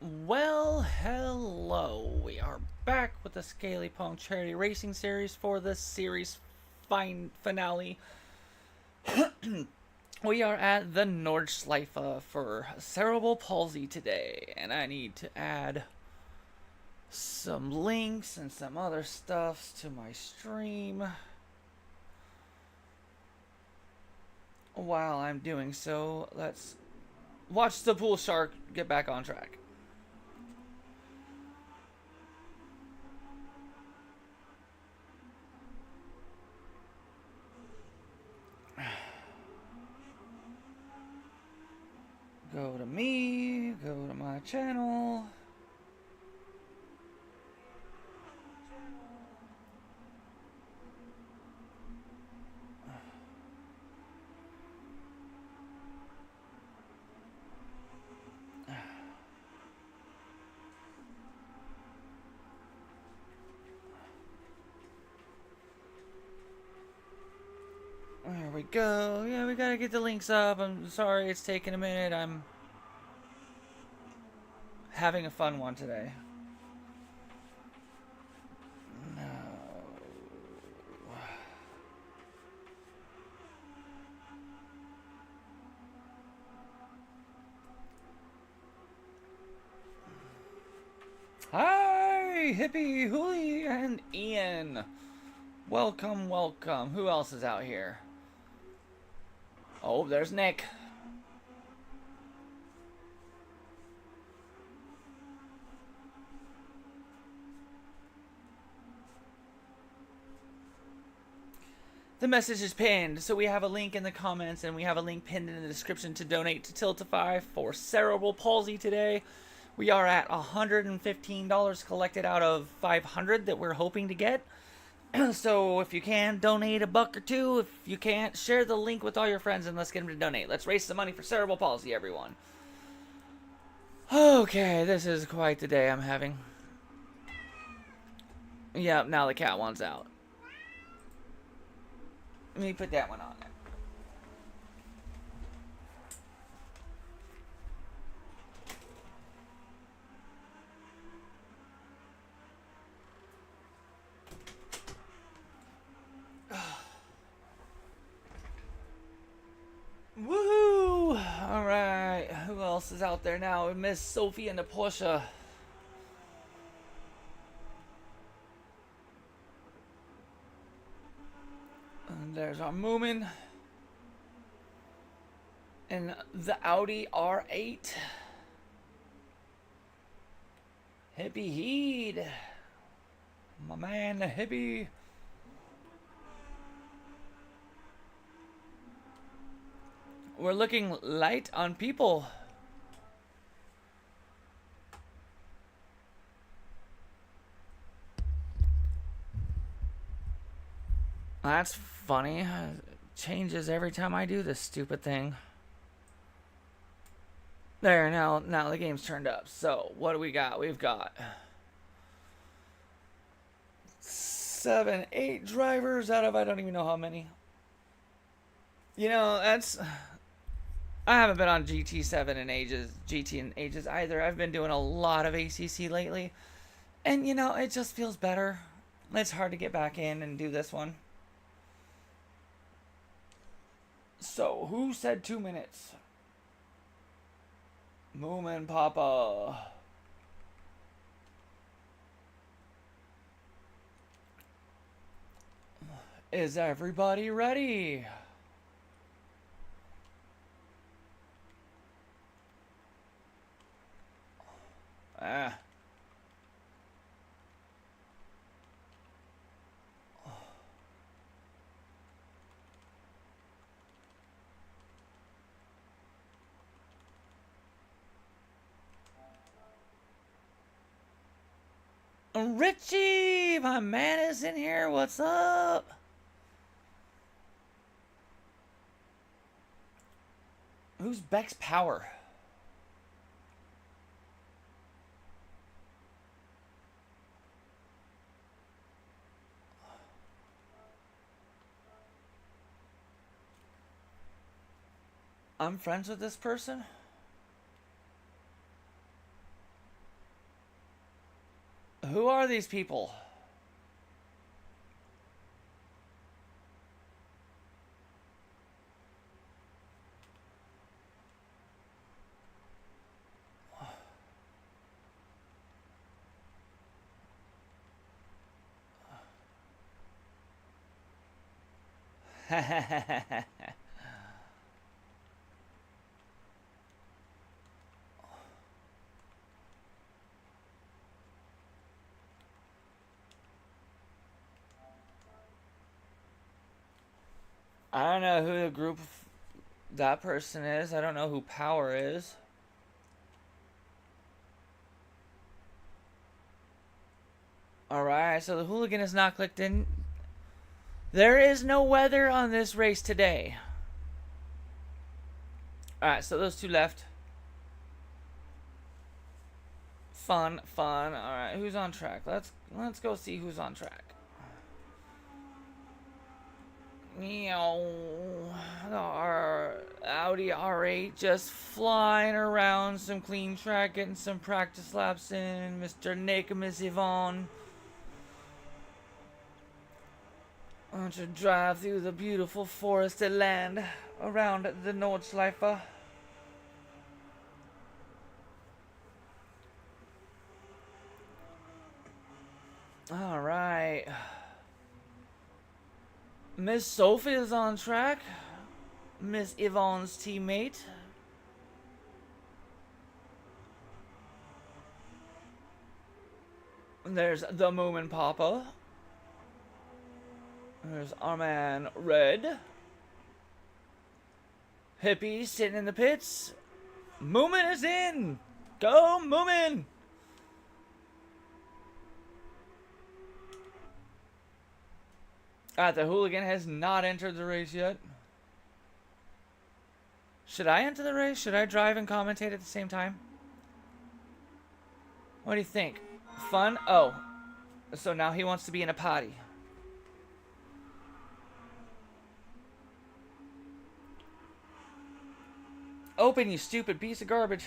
Well, hello. We are back with the Scaly Pong Charity Racing Series for the series finale. We are at the Nordschleife for Cerebral Palsy today, and I need to add some links and some other stuffs to my stream. While I'm doing so, let's watch the pool shark get back on track. Go to me, go to my channel. There we go. Yeah, we gotta get the links up. I'm sorry it's taking a minute. I'm having a fun one today. No. Hi, Hippie, Hoolie, and Ian. Welcome, welcome. Who else is out here? Oh, there's Nick. The message is pinned, so we have a link in the comments and we have a link pinned in the description to donate to Tiltify for Cerebral Palsy today. We are at $115 collected out of $500 that we're hoping to get. So if you can, donate a buck or two. If you can't, share the link with all your friends and let's get them to donate. Let's raise some money for Cerebral Palsy, everyone. Okay, this is quite the day I'm having. Yep, now the cat wants out. Let me put that one on there. Woohoo! Alright, who else is out there now? Miss Sophie and the Porsche. And there's our Moomin. And the Audi R8. Hippie Heed. My man, the hippie. We're looking light on people. That's funny. It changes every time I do this stupid thing. There, now the game's turned up. So, what do we got? We've got 7, 8 drivers out of I don't even know how many. You know, that's... I haven't been on GT7 in ages either. I've been doing a lot of ACC lately. And, you know, it just feels better. It's hard to get back in and do this one. So, who said 2 minutes? Moomin Papa. Is everybody ready? Ah. Richie, my man is in here. What's up? Who's Beck's Power? I'm friends with this person? Who are these people? I don't know who the group that person is. I don't know who Power is. Alright, so the hooligan is not clicked in. There is no weather on this race today. Alright, so those two left. Fun. Alright, who's on track? Let's go see who's on track. Our Audi R8 just flying around some clean track, getting some practice laps in. Mr. Nick and Miss Yvonne. I want to drive through the beautiful forested land around the Nordschleife. Alright. Miss Sophie is on track. Miss Yvonne's teammate. There's the Moomin Papa. There's our man Red. Hippie sitting in the pits. Moomin is in! Go Moomin! The hooligan has not entered the race yet. Should I enter the race? Should I drive and commentate at the same time? What do you think? Fun? Oh. So now he wants to be in a potty. Open, you stupid piece of garbage.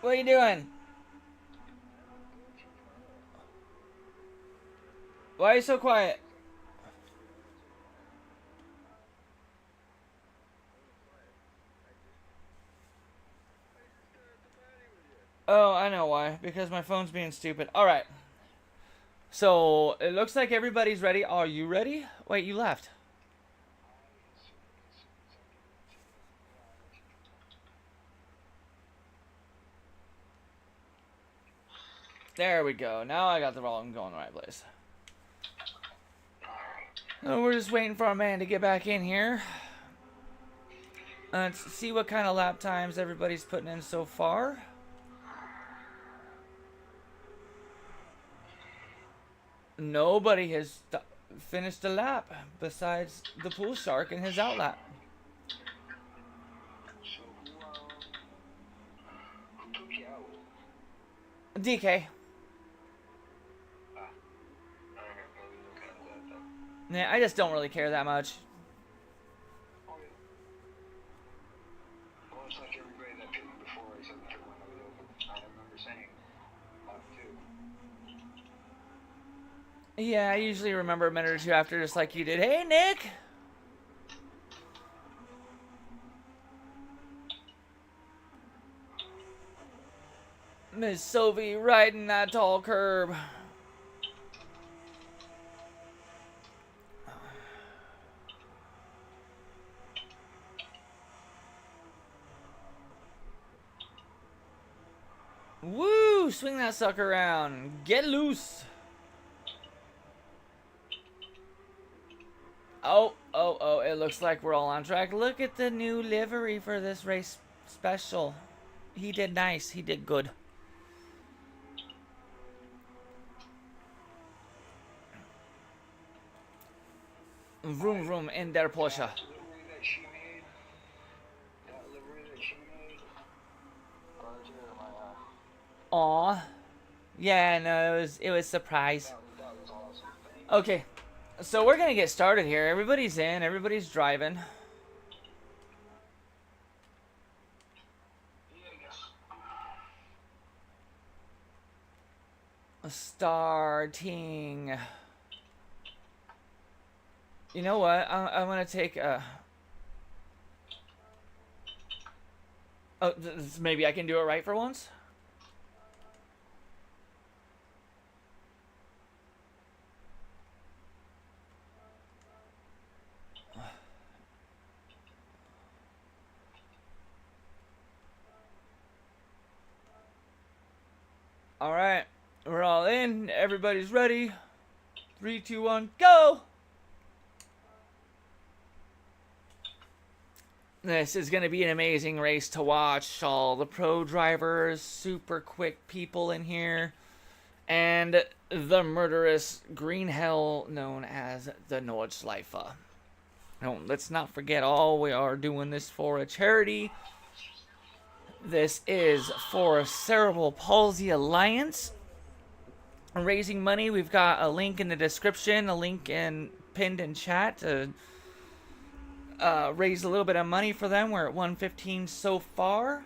What are you doing? Why are you so quiet? Oh, I know why. Because my phone's being stupid. Alright. So, it looks like everybody's ready. Are you ready? Wait, you left. There we go. Now I got the wrong going the right place. We're just waiting for our man to get back in here. Let's see what kind of lap times everybody's putting in so far. Nobody has finished a lap besides the pool shark and his outlap. Who took you out? DK. Yeah, I just don't really care that much. Oh, yeah. Well, it's like everybody that picked me before I said the pit window was open. I remember saying lap 2. Yeah, I usually remember a minute or two after, just like you did. Hey, Nick! Miss Sophie riding that tall curb. Woo! Swing that sucker around. Get loose. Oh, it looks like we're all on track. Look at the new livery for this race special. He did nice. He did good. Vroom vroom in der Porsche. Aw. Yeah, no, it was a surprise. That was awesome. Okay. So we're gonna get started here. Everybody's in. Everybody's driving. Starting. You know what? I'm gonna take a. Oh, maybe I can do it right for once. All right, we're all in. Everybody's ready. 3, 2, 1, go! This is going to be an amazing race to watch. All the pro drivers, super quick people in here, and the murderous green hell known as the Nordschleife. No, let's not forget, all we are doing this for a charity. This is for Cerebral Palsy Alliance. Raising money. We've got a link in the description, a link pinned in chat to raise a little bit of money for them. We're at 115 so far,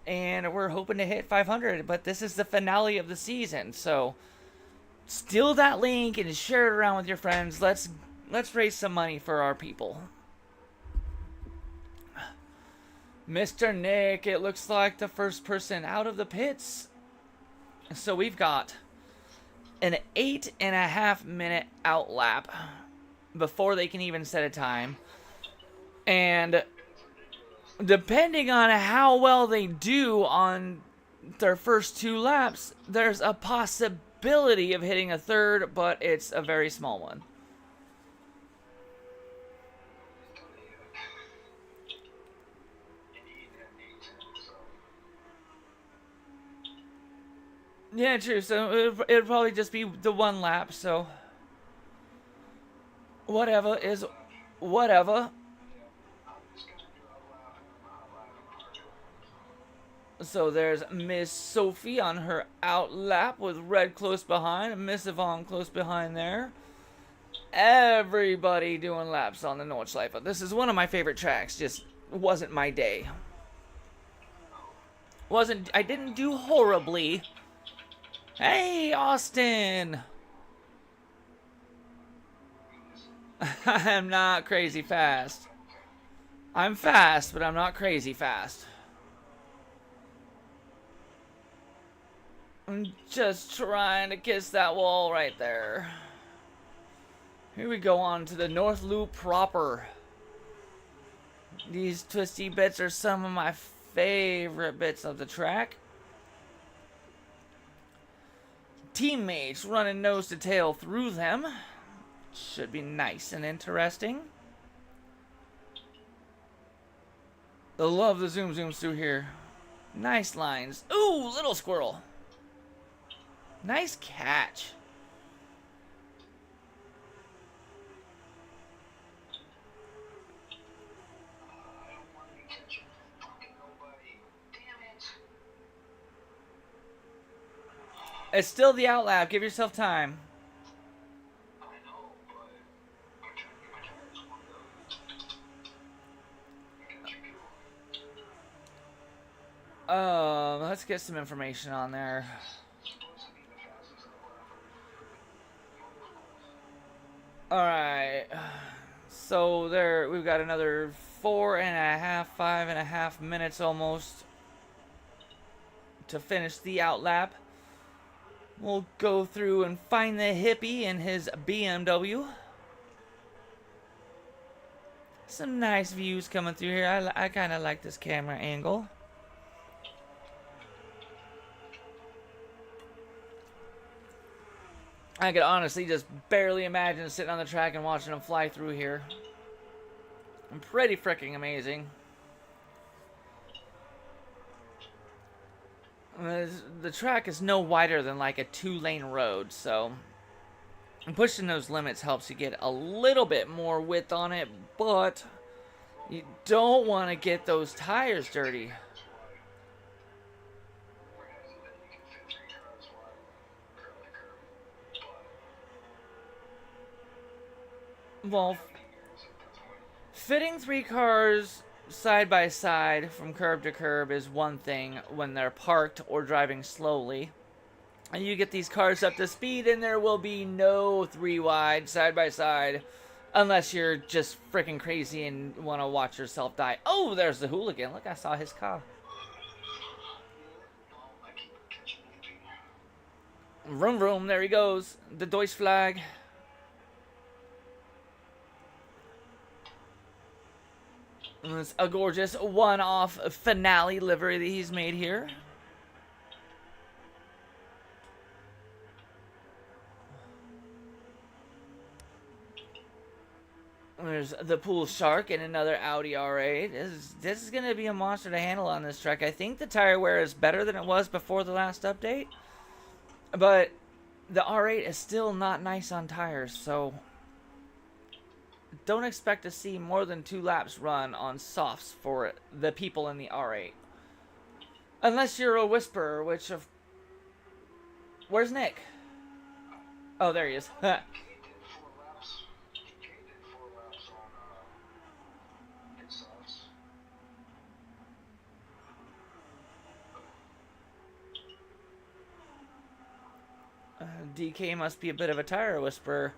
and we're hoping to hit 500. But this is the finale of the season, so steal that link and share it around with your friends. Let's raise some money for our people. Mr. Nick, it looks like the first person out of the pits. So we've got an 8.5 minute out lap before they can even set a time. And depending on how well they do on their first 2 laps, there's a possibility of hitting a third, but it's a very small one. Yeah, true. So it'd probably just be the 1 lap, so whatever is whatever. So there's Miss Sophie on her out lap with Red close behind, and Miss Yvonne close behind there. Everybody doing laps on the Nordschleife. This is one of my favorite tracks, just wasn't my day. I didn't do horribly. Hey, Austin! I'm not crazy fast. I'm fast, but I'm not crazy fast. I'm just trying to kiss that wall right there. Here we go on to the North Loop proper. These twisty bits are some of my favorite bits of the track. Teammates running nose to tail through them. Should be nice and interesting. I love the zooms through here. Nice lines. Ooh, little squirrel. Nice catch. It's still the out lap. Give yourself time. Let's get some information on there. Alright. So there we've got another 5.5 minutes almost to finish the out lap. We'll go through and find the hippie in his BMW. Some nice views coming through here. I kind of like this camera angle. I could honestly just barely imagine sitting on the track and watching them fly through here. Pretty freaking amazing. The track is no wider than like a 2-lane road, so pushing those limits helps you get a little bit more width on it, but you don't want to get those tires dirty. Well, fingers at that point. fitting 3 cars side by side from curb to curb is one thing when they're parked or driving slowly. And you get these cars up to speed, and there will be no 3 wide side by side unless you're just freaking crazy and want to watch yourself die. Oh, there's the hooligan. Look, I saw his car. No, I keep catching anything. Vroom, vroom. There he goes. The Deutsch flag. And it's a gorgeous one-off finale livery that he's made here. There's the Pool Shark and another Audi R8. This is going to be a monster to handle on this track. I think the tire wear is better than it was before the last update. But the R8 is still not nice on tires, so don't expect to see more than 2 laps run on softs for the people in the R8. Unless you're a Whisperer, which of... Where's Nick? Oh, there he is. Kate did 4 laps. Kate did 4 laps on pit stops. DK must be a bit of a tire whisperer.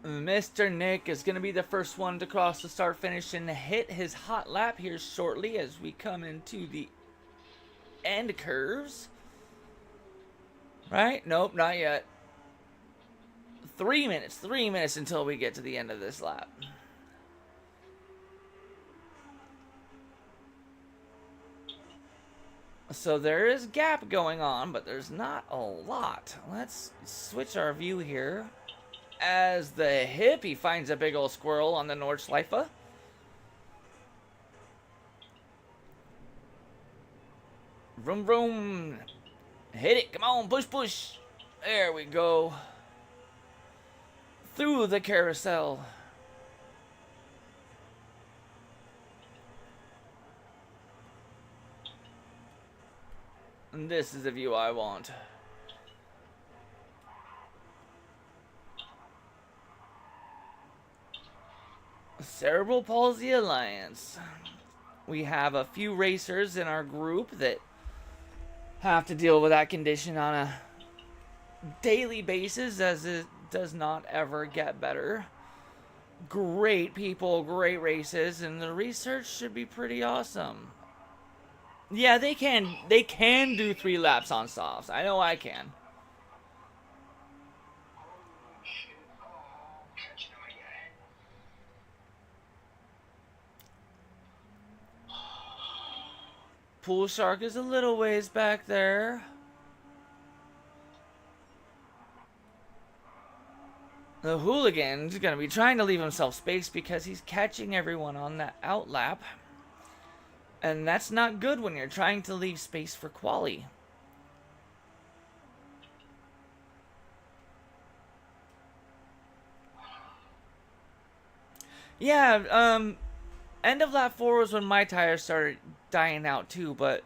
Mr. Nick is going to be the first one to cross the start finish and hit his hot lap here shortly as we come into the end curves. Right? Nope, not yet. 3 minutes until we get to the end of this lap. So there is gap going on, but there's not a lot. Let's switch our view here. As the hippie finds a big old squirrel on the Nordschleife. Vroom, vroom. Hit it. Come on. Push, push. There we go. Through the carousel. And this is the view I want. Cerebral Palsy Alliance. We have a few racers in our group that have to deal with that condition on a daily basis, as it does not ever get better. Great people, great races, and the research should be pretty awesome. Yeah, they can do 3 laps on softs. I know I can. Holy shit. Oh, catching him again. Pool Shark is a little ways back there. The hooligan's going to be trying to leave himself space because he's catching everyone on that outlap. And that's not good when you're trying to leave space for quali. Yeah, end of lap 4 was when my tires started dying out too, but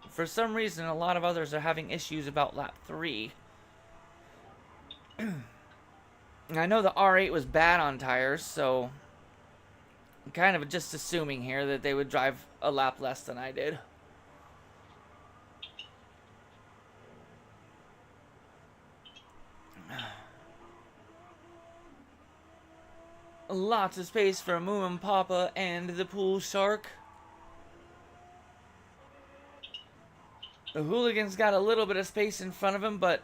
for some reason a lot of others are having issues about lap 3. I know the R8 was bad on tires, so I'm kind of just assuming here that they would drive a lap less than I did. Lots of space for Moom and Papa and the Pool Shark. The hooligan's got a little bit of space in front of him, but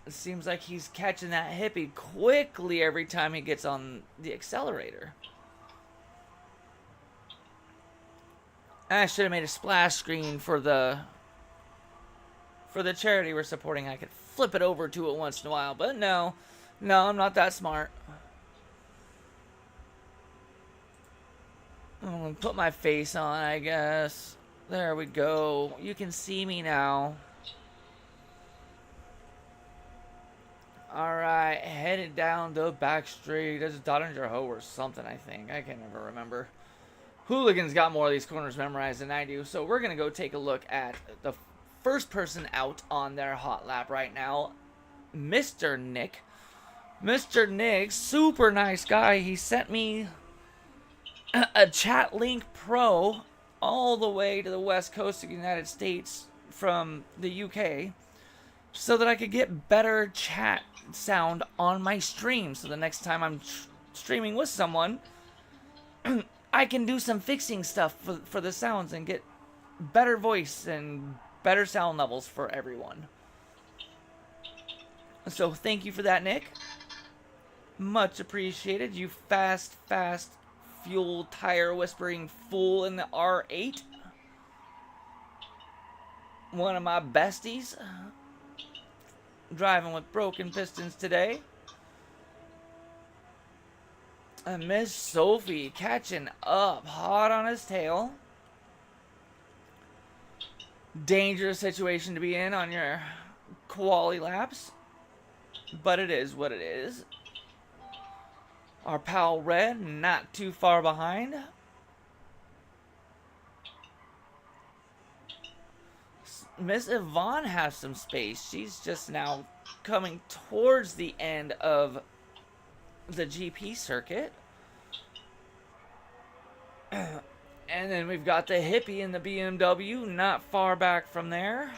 it seems like he's catching that hippie quickly every time he gets on the accelerator. I should have made a splash screen for the charity we're supporting. I could flip it over to it once in a while, but no, I'm not that smart. I'm gonna put my face on, I guess. There we go. You can see me now. Alright, headed down the back street. There's Dottinger Ho or something, I think. I can never remember. Hooligan's got more of these corners memorized than I do, so we're gonna go take a look at the first person out on their hot lap right now, Mr. Nick, Mr. Nick, super nice guy. He sent me a Chat Link Pro all the way to the west coast of the United States from the UK so that I could get better chat sound on my stream. So the next time I'm streaming with someone, I can do some fixing stuff for the sounds and get better voice and better sound levels for everyone. So thank you for that, Nick. Much appreciated. You fast fuel tire whispering fool in the R8. One of my besties. Driving with broken pistons today. And Miss Sophie catching up hot on his tail. Dangerous situation to be in on your quali laps. But it is what it is. Our pal Red not too far behind. Miss Yvonne has some space. She's just now coming towards the end of the GP circuit. And then we've got the hippie in the BMW not far back from there.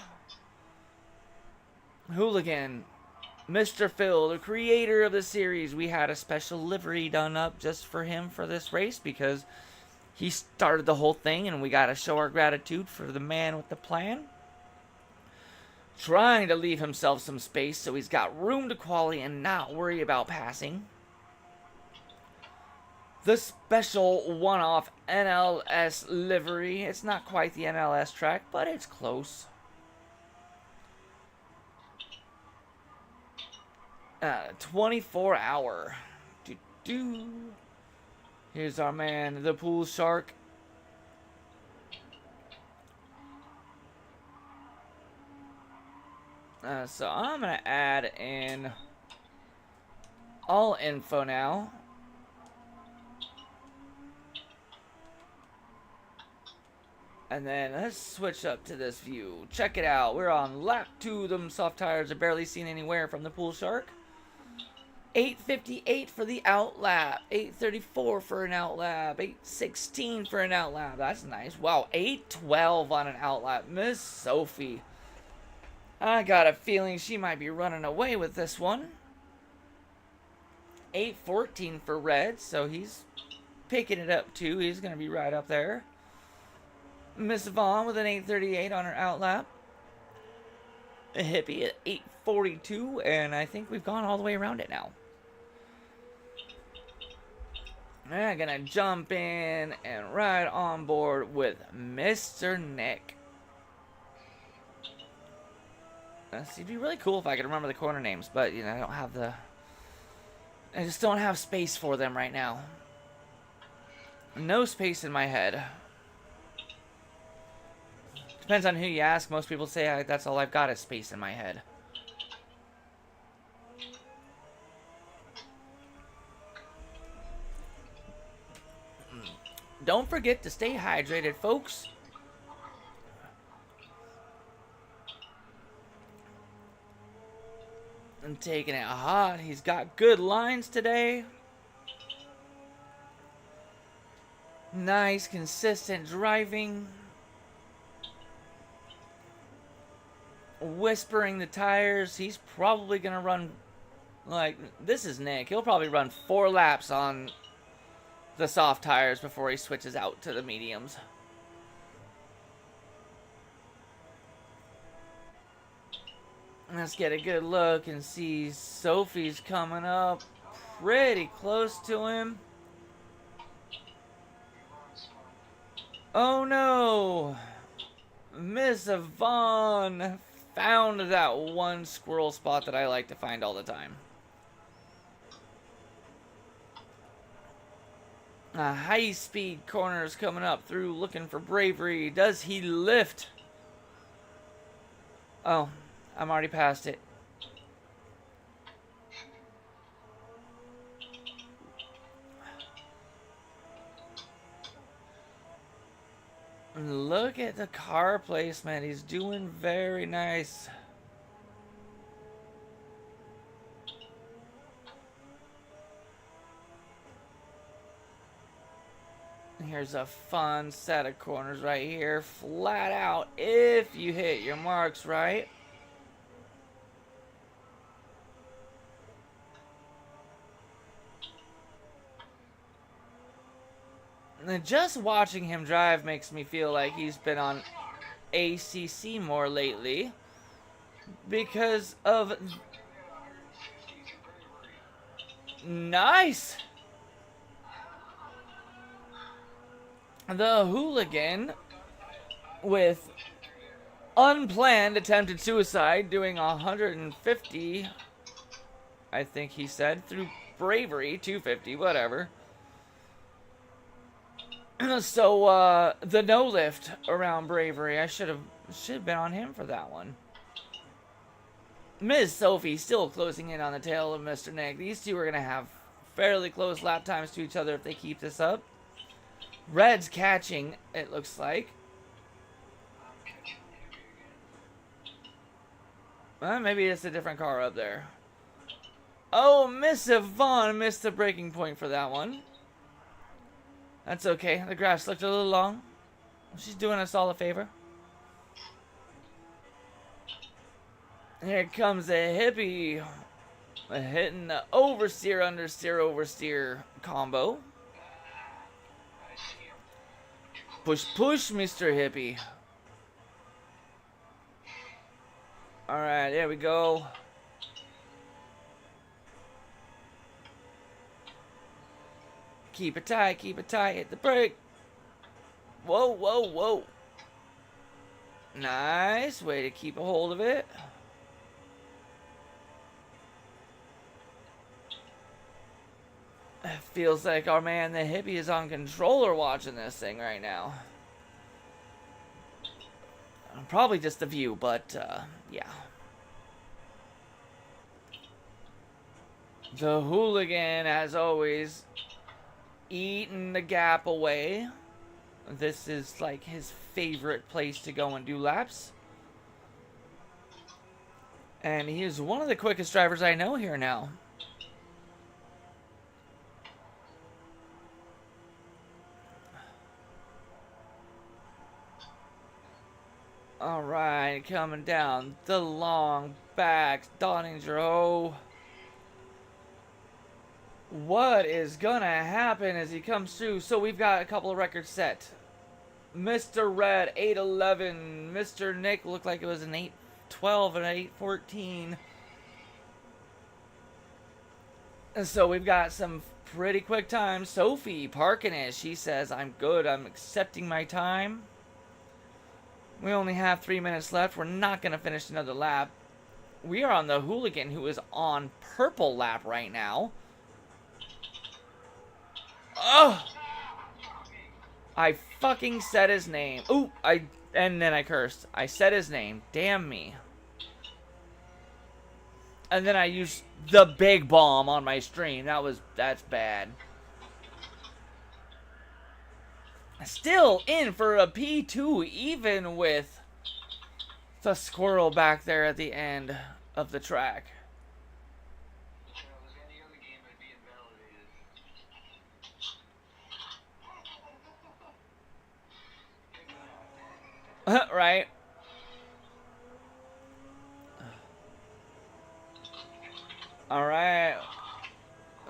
Hooligan, Mr. Phil, the creator of the series. We had a special livery done up just for him for this race because he started the whole thing, and we got to show our gratitude for the man with the plan. Trying to leave himself some space so he's got room to quali and not worry about passing. The special one-off NLS livery. It's not quite the NLS track, but it's close. 24 hour. Here's our man, the pool shark. So I'm going to add in all info now. And then let's switch up to this view. Check it out. We're on lap 2. Them soft tires are barely seen anywhere from the pool shark. 8:58 for the out lap. 8:34 for an out lap. 8:16 for an out lap. That's nice. Wow, 8:12 on an out lap. Miss Sophie. I got a feeling she might be running away with this one. 8:14 for Red, so he's picking it up too. He's going to be right up there. Miss Vaughn with an 8:38 on her out lap. A hippie at 8:42, and I think we've gone all the way around it now. I'm going to jump in and ride on board with Mr. Nick. It'd be really cool if I could remember the corner names, but you know, I just don't have space for them right now. No space in my head. Depends on who you ask. Most people say that's all I've got is space in my head. Don't forget to stay hydrated, folks. I'm taking it hot. He's got good lines today. Nice, consistent driving. Whispering the tires. He's probably going to run, like, this is Nick. He'll probably run 4 laps on the soft tires before he switches out to the mediums. Let's get a good look and see Sophie's coming up pretty close to him. Oh no! Miss Yvonne found that one squirrel spot that I like to find all the time. A high-speed corner is coming up through, looking for bravery. Does he lift? Oh, I'm already past it. Look at the car placement. He's doing very nice. Here's a fun set of corners right here. Flat out if you hit your marks right. And just watching him drive makes me feel like he's been on ACC more lately. Because of... Nice! The hooligan with unplanned attempted suicide doing 150, I think he said, through bravery, 250, whatever. So, the no lift around bravery, I should have been on him for that one. Ms. Sophie still closing in on the tail of Mr. Nick. These two are going to have fairly close lap times to each other if they keep this up. Red's catching, it looks like. Well, maybe it's a different car up there. Oh, Miss Yvonne missed the braking point for that one. That's okay. The grass looked a little long. She's doing us all a favor. Here comes a hippie. Hitting the oversteer, understeer, oversteer combo. Push, push, Mr. Hippie. Alright, there we go. Keep it tight, hit the brake. Whoa, whoa, whoa. Nice, way to keep a hold of it. Feels like our man the hippie is on controller watching this thing right now. Probably just the view, but yeah. The hooligan, as always, eating the gap away. This is like his favorite place to go and do laps. And he is one of the quickest drivers I know here now. Alright, coming down the long back, Donninger. Oh. What is gonna happen as he comes through? So we've got a couple of records set. Mr. Red, 8:11. Mr. Nick looked like it was an 8:12 and an 8:14. And so we've got some pretty quick times. Sophie parking it. She says, I'm good. I'm accepting my time. We only have 3 minutes left. We're not going to finish another lap. We are on the hooligan, who is on purple lap right now. Oh! I fucking said his name. Ooh, and then I cursed. I said his name. Damn me. And then I used the big bomb on my stream. That's bad. Still in for a P2, even with the squirrel back there at the end of the track. Right. Alright.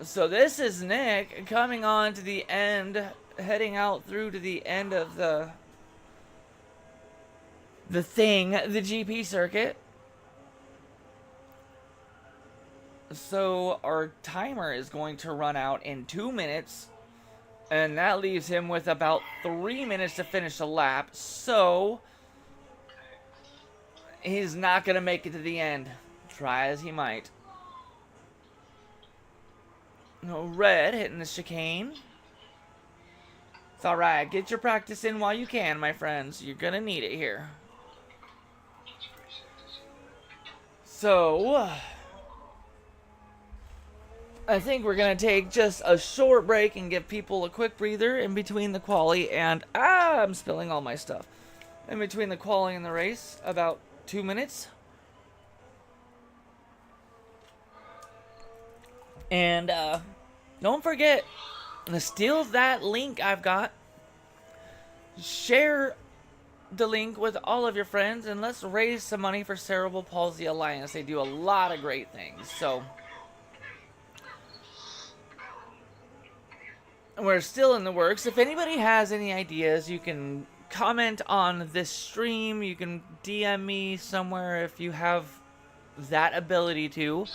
So this is Nick coming on to the end, heading out through to the end of the GP circuit. So our timer is going to run out in 2 minutes, and that leaves him with about 3 minutes to finish a lap. So he's not going to make it to the end, try as he might. No, Red hitting the chicane. It's alright. Get your practice in while you can, my friends. You're going to need it here. So I think we're going to take just a short break and give people a quick breather in between the quali and... I'm spilling all my stuff. In between the quali and the race. About 2 minutes. And don't forget to steal that link I've got share the link with all of your friends and let's raise some money for Cerebral Palsy Alliance. They do a lot of great things. So we're still in the works. If anybody has any ideas, you can comment on this stream. You can DM me somewhere if you have that ability to,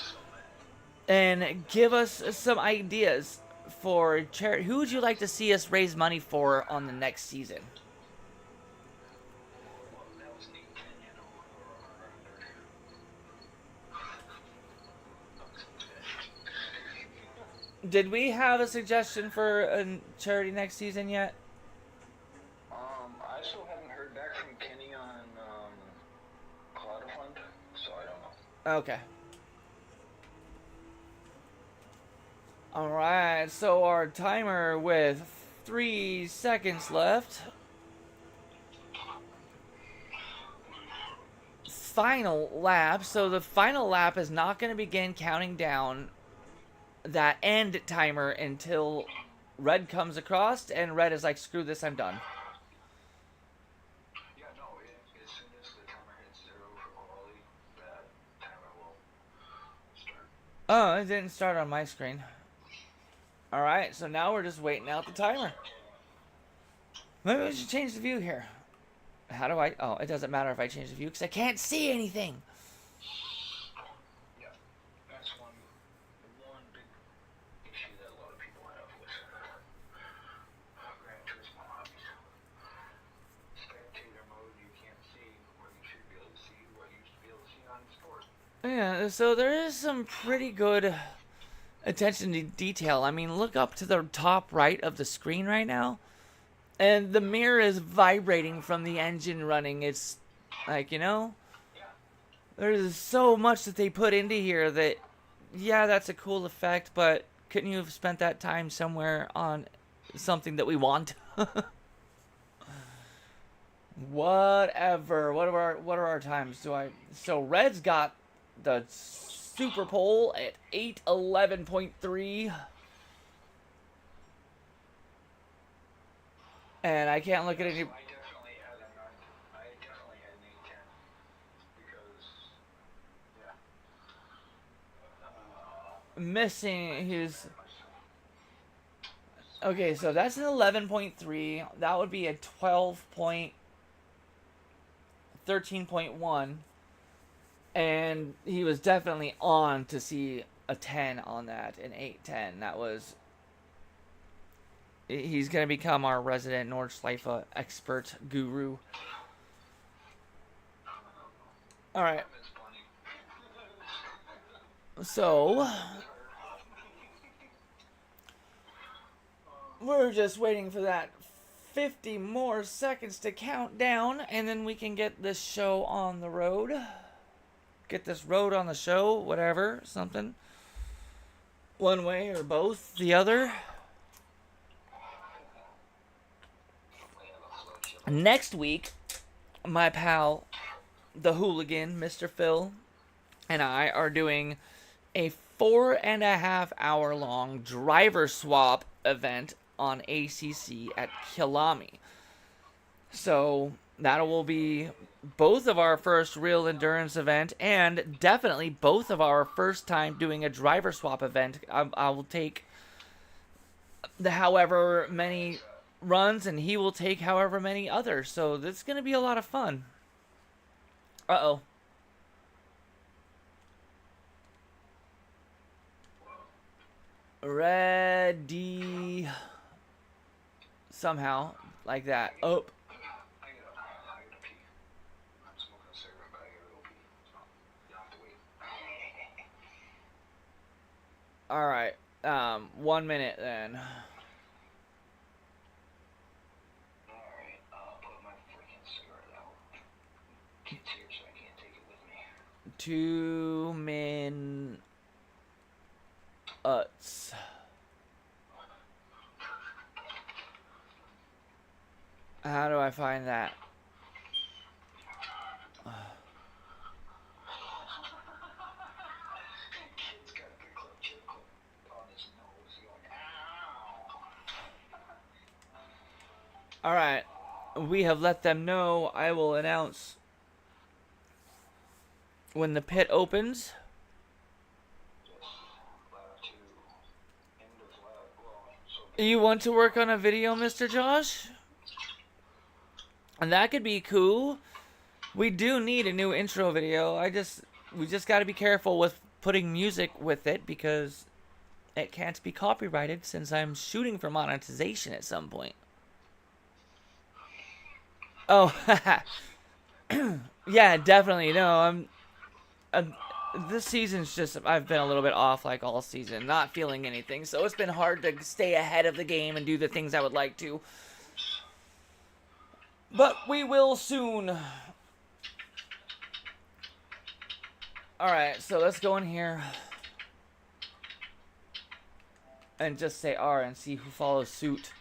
and give us some ideas for charity. Who would you like to see us raise money for on the next season? Well, that was neat, you know, Did we have a suggestion for a charity next season yet? I still haven't heard back from Kenny on Cloud Fund, so I don't know. Okay. Alright, so our timer with 3 seconds left. Final lap. So the final lap is not going to begin counting down that end timer until red comes across, and red is like, screw this, I'm done. Yeah, no, as soon as the timer hits 0 for quality, that timer will start. Oh, it didn't start on my screen. Alright, so now we're just waiting out the timer. Maybe we should change the view here. How do I... Oh, it doesn't matter if I change the view because I can't see anything. Yeah, that's one big issue that a lot of people have with Gran Turismo hobbies. Spectator mode, you can't see what you should be able to see, what you should be able to see on sport. Yeah, so there is some pretty good attention to detail. I mean, look up to the top right of the screen right now. And the mirror is vibrating from the engine running. It's like, you know, there's so much that they put into here that, yeah, that's a cool effect, but couldn't you have spent that time somewhere on something that we want? Whatever. What are our times? So red's got the super pole at 8:11.3. And I can't look at any. I definitely had an 810 because, yeah. Missing his. Okay, so that's an 11.3. That would be a 12.13.1. And he was definitely on to see a 10 on that, an 810. That was. He's going to become our resident Nordschleife expert guru. Alright. So, we're just waiting for that 50 more seconds to count down, and then we can get this show on the road. Get this road on the show, whatever, something. One way or both, the other. Next week, my pal, the hooligan, Mr. Phil, and I are doing a 4.5 hour long driver swap event on ACC at Kilami. So that will be both of our first real endurance event and definitely both of our first time doing a driver swap event. I will take the however many runs and he will take however many others. So this is going to be a lot of fun. Uh-oh. Ready. Somehow. Like that. Oh. I gotta pee. I'm smoking a cigarette, but I gotta go pee. So, you have to wait. Alright. 1 minute then. Alright, I'll put my freaking cigarette out. It's here, so I can't take it with me. 2 minutes. How do I find that? Kid's got the chip clip on his nose going, ow! Alright. we have let them know. I will announce when the pit opens. Yes. Lab 2. End of lab. Well, so You want to work on a video, Mr. Josh? And that could be cool. We do need a new intro video. We just got to be careful with putting music with it because it can't be copyrighted since I'm shooting for monetization at some point. Oh, yeah, definitely. No, this season's just, I've been a little bit off like all season, not feeling anything. So it's been hard to stay ahead of the game and do the things I would like to. But we will soon. Alright, so let's go in here and just say R and see who follows suit.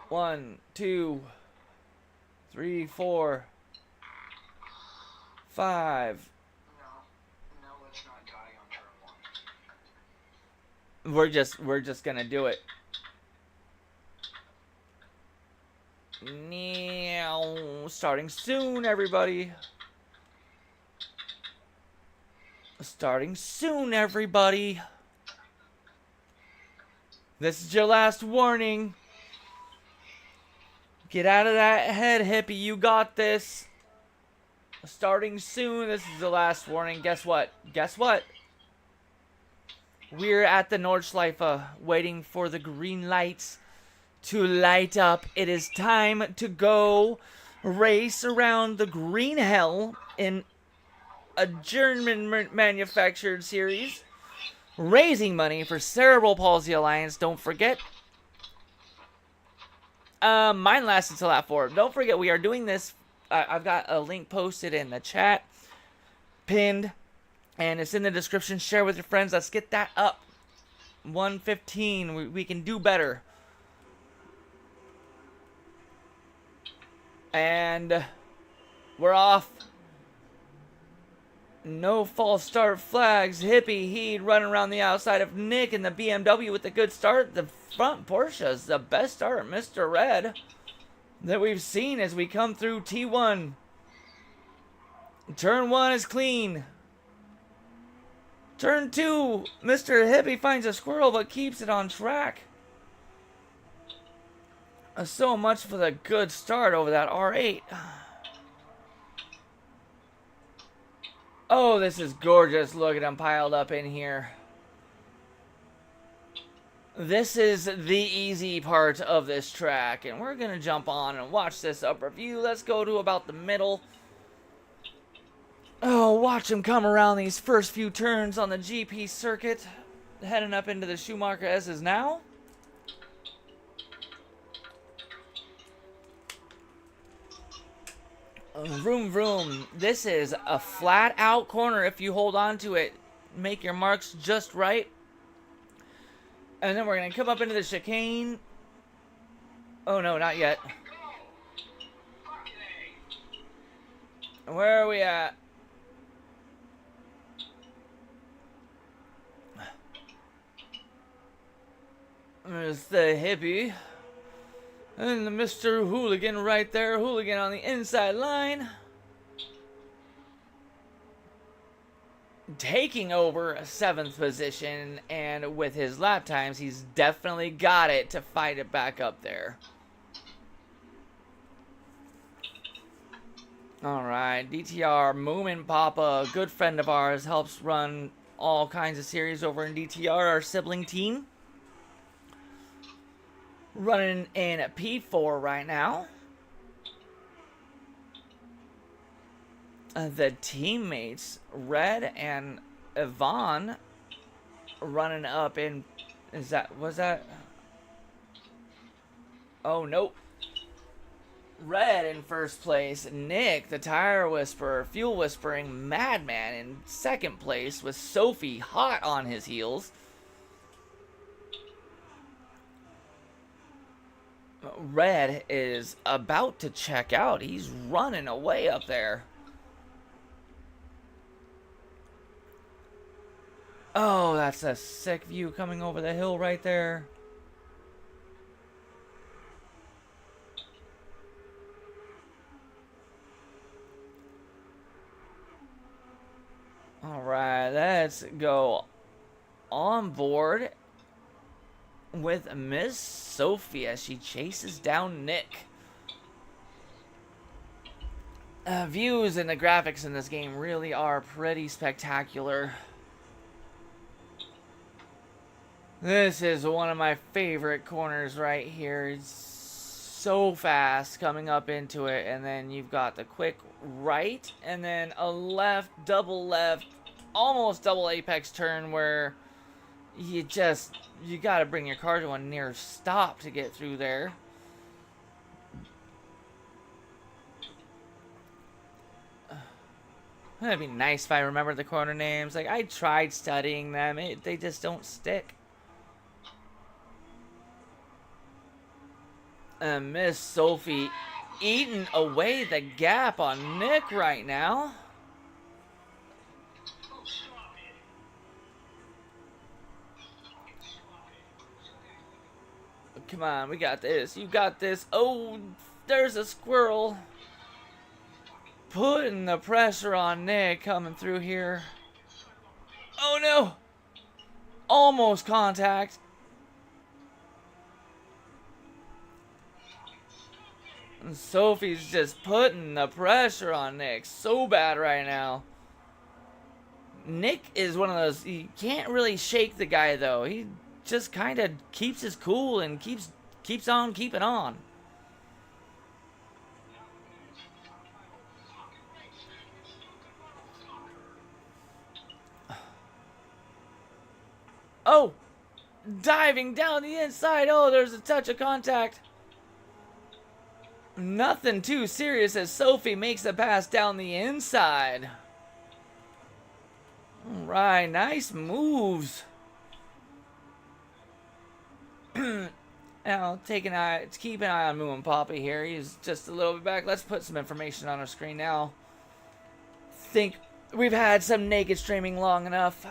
One, 2, 3, 4, 5. no, let's not die on turn 1. We're just gonna do it. Now, starting soon, everybody. Starting soon, everybody. This is your last warning. Get out of that head, hippie. You got this. Starting soon. This is the last warning. Guess what? Guess what? We're at the Nordschleife waiting for the green lights to light up. It is time to go race around the green hell in a German manufactured series, raising money for Cerebral Palsy Alliance. Don't forget. Mine lasts until at 4. Don't forget, we are doing this. I've got a link posted in the chat, pinned, and it's in the description. Share with your friends. Let's get that up. 115. We can do better. And we're off. No false start flags. Hippie Heed running around the outside of Nick in the BMW with a good start. The front Porsche's the best start, Mr. Red, that we've seen as we come through T1. Turn 1 is clean. Turn 2, Mr. Hippie finds a squirrel but keeps it on track. So much for the good start over that R8. Oh, this is gorgeous. Look at them piled up in here. This is the easy part of this track, and we're going to jump on and watch this upper view. Let's go to about the middle. Oh, watch him come around these first few turns on the GP circuit, heading up into the Schumacher S's now. Vroom vroom. This is a flat out corner if you hold on to it. Make your marks just right. And then we're going to come up into the chicane. Oh no, not yet. Where are we at? There's the hippie. And the Mr. Hooligan right there. Hooligan on the inside line. Taking over 7th position. And with his lap times, he's definitely got it to fight it back up there. Alright, DTR, Moomin Papa, a good friend of ours, helps run all kinds of series over in DTR, our sibling team. Running in a P4 right now. The teammates, Red and Yvonne, running up in... Was that... Oh, nope. Red in first place. Nick, the tire whisperer, fuel whispering madman in second place with Sophie hot on his heels. Red is about to check out. He's running away up there. Oh, that's a sick view coming over the hill right there. Alright, let's go on board with Miss Sophie as she chases down Nick. Views and the graphics in this game really are pretty spectacular. This is one of my favorite corners right here. It's so fast coming up into it, and then you've got the quick right, and then a left, almost double apex turn where you gotta bring your car to a near stop to get through there. It'd be nice if I remembered the corner names. Like, I tried studying them. They just don't stick. And Miss Sophie eating away the gap on Nick right now. Come on, we got this. You got this. Oh, there's a squirrel. Putting the pressure on Nick coming through here. Oh no! Almost contact. And Sophie's just putting the pressure on Nick so bad right now. Nick is one of those, you can't really shake the guy though. He just kind of keeps his cool and keeps on keeping on. Oh! Diving down the inside. Oh, there's a touch of contact. Nothing too serious as Sophie makes a pass down the inside. Alright, nice moves. Now, keep an eye on Moo and Poppy here. He's just a little bit back. Let's put some information on our screen now. Think we've had some naked streaming long enough.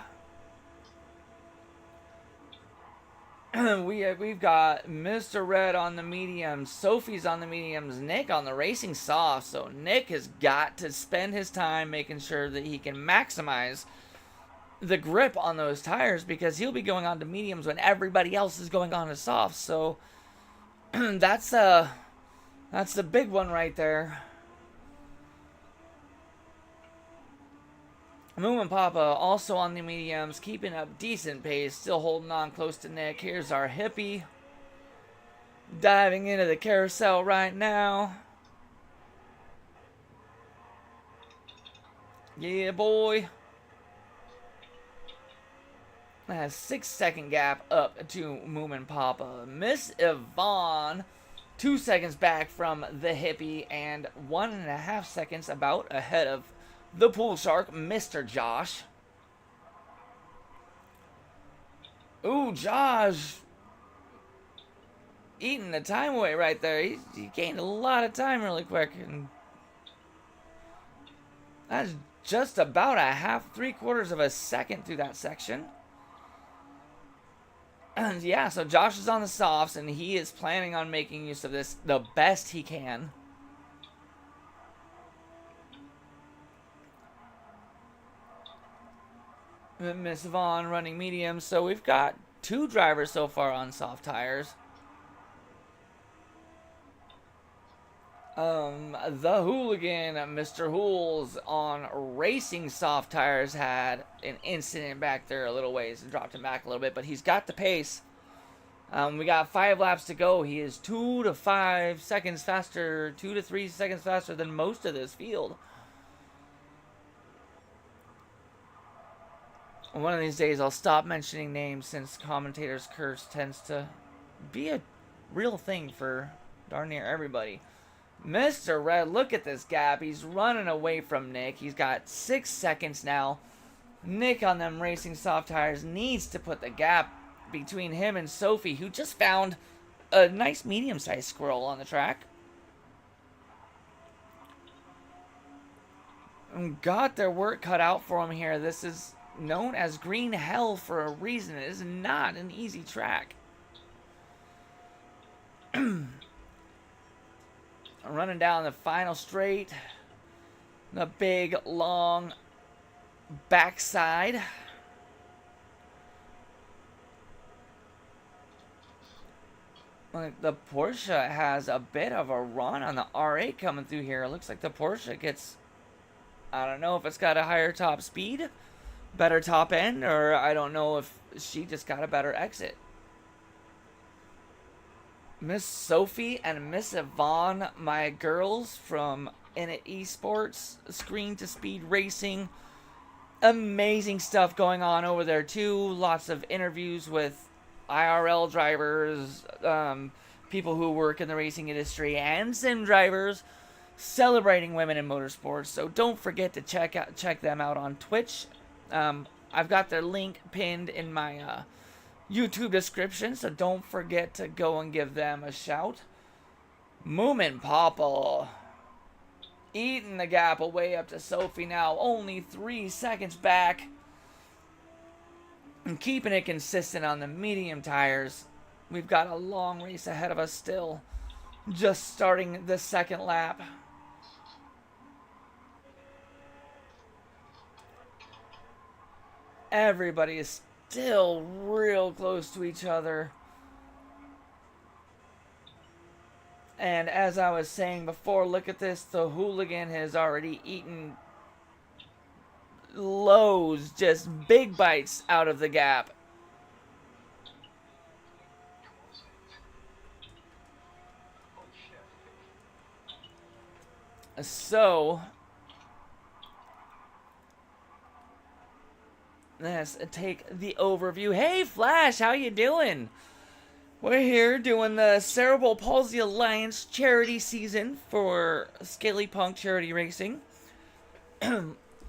We've got Mr. Red on the mediums, Sophie's on the mediums, Nick on the racing soft. So Nick has got to spend his time making sure that he can maximize the grip on those tires, because he'll be going on to mediums when everybody else is going on to soft. So that's the big one right there. Moo and Papa also on the mediums, keeping up decent pace, still holding on close to Nick. Here's our hippie, diving into the carousel right now. Yeah, boy. That 6-second gap up to Moo and Papa. Miss Yvonne, 2 seconds back from the hippie, and 1.5 seconds about ahead of the pool shark, Mr. Josh. Ooh, Josh eating the time away right there. He gained a lot of time really quick, and that's just about a 3/4 of a second through that section. And yeah, so Josh is on the softs, and he is planning on making use of this the best he can. Miss Vaughn running medium, so we've got 2 drivers so far on soft tires. The hooligan, Mr. Hools, on racing soft tires had an incident back there a little ways and dropped him back a little bit, but he's got the pace. We got 5 laps to go. He is 2 to 5 seconds faster, 2 to 3 seconds faster than most of this field. One of these days I'll stop mentioning names, since commentators' curse tends to be a real thing for darn near everybody. Mr. Red, look at this gap. He's running away from Nick. He's got 6 seconds now. Nick on them racing soft tires needs to put the gap between him and Sophie, who just found a nice medium-sized squirrel on the track. And got their work cut out for him here. This is known as Green Hell for a reason. It is not an easy track. Running down the final straight. The big, long backside. The Porsche has a bit of a run on the R8 coming through here. It looks like the Porsche gets, I don't know if it's got a higher top speed, better top end, or I don't know if she just got a better exit. Miss Sophie and Miss Yvonne, my girls from Init Esports, Screen to Speed Racing. Amazing stuff going on over there too. Lots of interviews with IRL drivers, people who work in the racing industry, and sim drivers celebrating women in motorsports. So don't forget to check them out on Twitch. I've got their link pinned in my YouTube description, so don't forget to go and give them a shout. Moomin Papa eating the gap away up to Sophie now, only 3 seconds back. And keeping it consistent on the medium tires. We've got a long race ahead of us still. Just starting the second lap. Everybody is still real close to each other. And as I was saying before, look at this. The hooligan has already eaten loads, just big bites out of the gap. So let's take the overview. Hey Flash, how you doing? We're here doing the Cerebral Palsy Alliance charity season for Scaly Punk Charity Racing.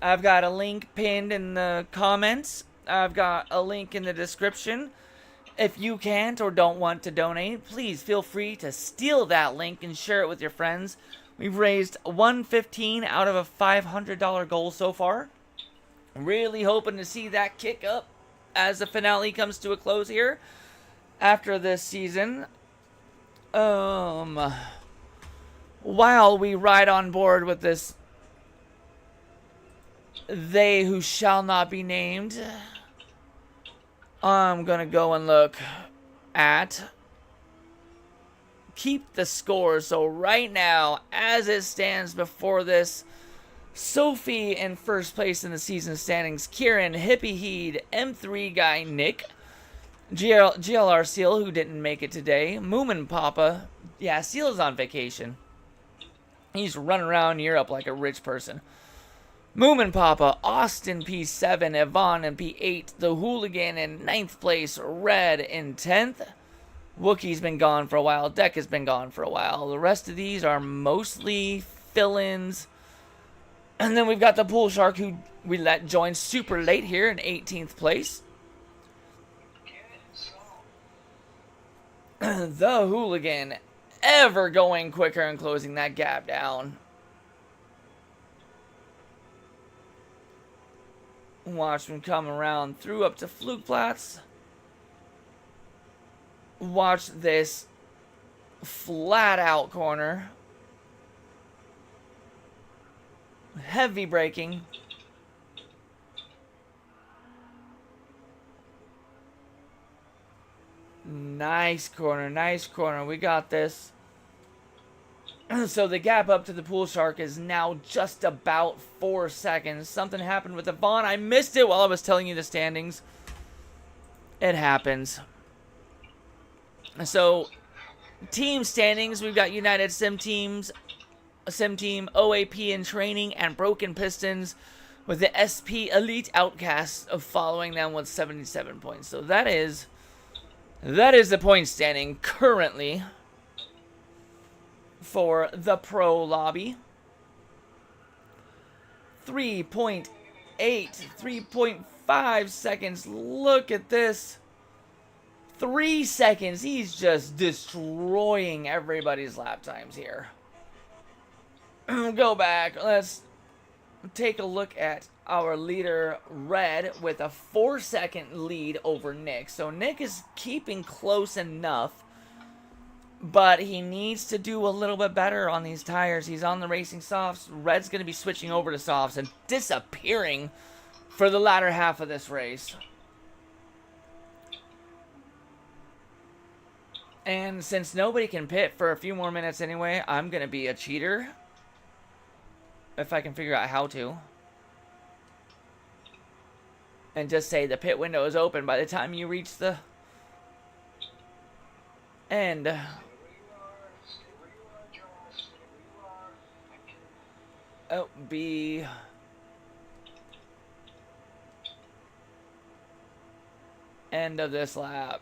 I've got a link pinned in the comments. I've got a link in the description. If you can't or don't want to donate, please feel free to steal that link and share it with your friends. We've raised $115 out of a $500 goal so far. Really hoping to see that kick up as the finale comes to a close here after this season. While we ride on board with this they who shall not be named, I'm gonna go and look at keep the score. So right now, as it stands before this, Sophie in first place in the season standings, Kieran, Hippie Heed, M3 guy Nick, GLR Seal, who didn't make it today, Moomin Papa, yeah, Seal's on vacation. He's running around Europe like a rich person. Moomin Papa, Austin P7, Yvonne in P8, the Hooligan in 9th place, Red in 10th. Wookie's been gone for a while, Deck has been gone for a while. The rest of these are mostly fill-ins. And then we've got the Pool Shark, who we let join super late here in 18th place. The Hooligan ever going quicker and closing that gap down. Watch him come around through up to Flugplatz. Watch this flat out corner. Heavy braking. Nice corner, nice corner. We got this. So the gap up to the Pool Shark is now just about 4 seconds. Something happened with Yvonne. I missed it while I was telling you the standings. It happens. So, team standings, we've got United Sim Team, OAP in training, and Broken Pistons, with the SP Elite Outcasts of following them with 77 points. So that is the point standing currently for the pro lobby. 3.8, 3.5 seconds. Look at this. 3 seconds. He's just destroying everybody's lap times here. Go back. Let's take a look at our leader, Red, with a 4-second lead over Nick. So Nick is keeping close enough, but he needs to do a little bit better on these tires. He's on the racing softs. Red's going to be switching over to softs and disappearing for the latter half of this race. And since nobody can pit for a few more minutes anyway, I'm going to be a cheater. If I can figure out how to. And just say the pit window is open by the time you reach the end. Oh, B. End of this lap.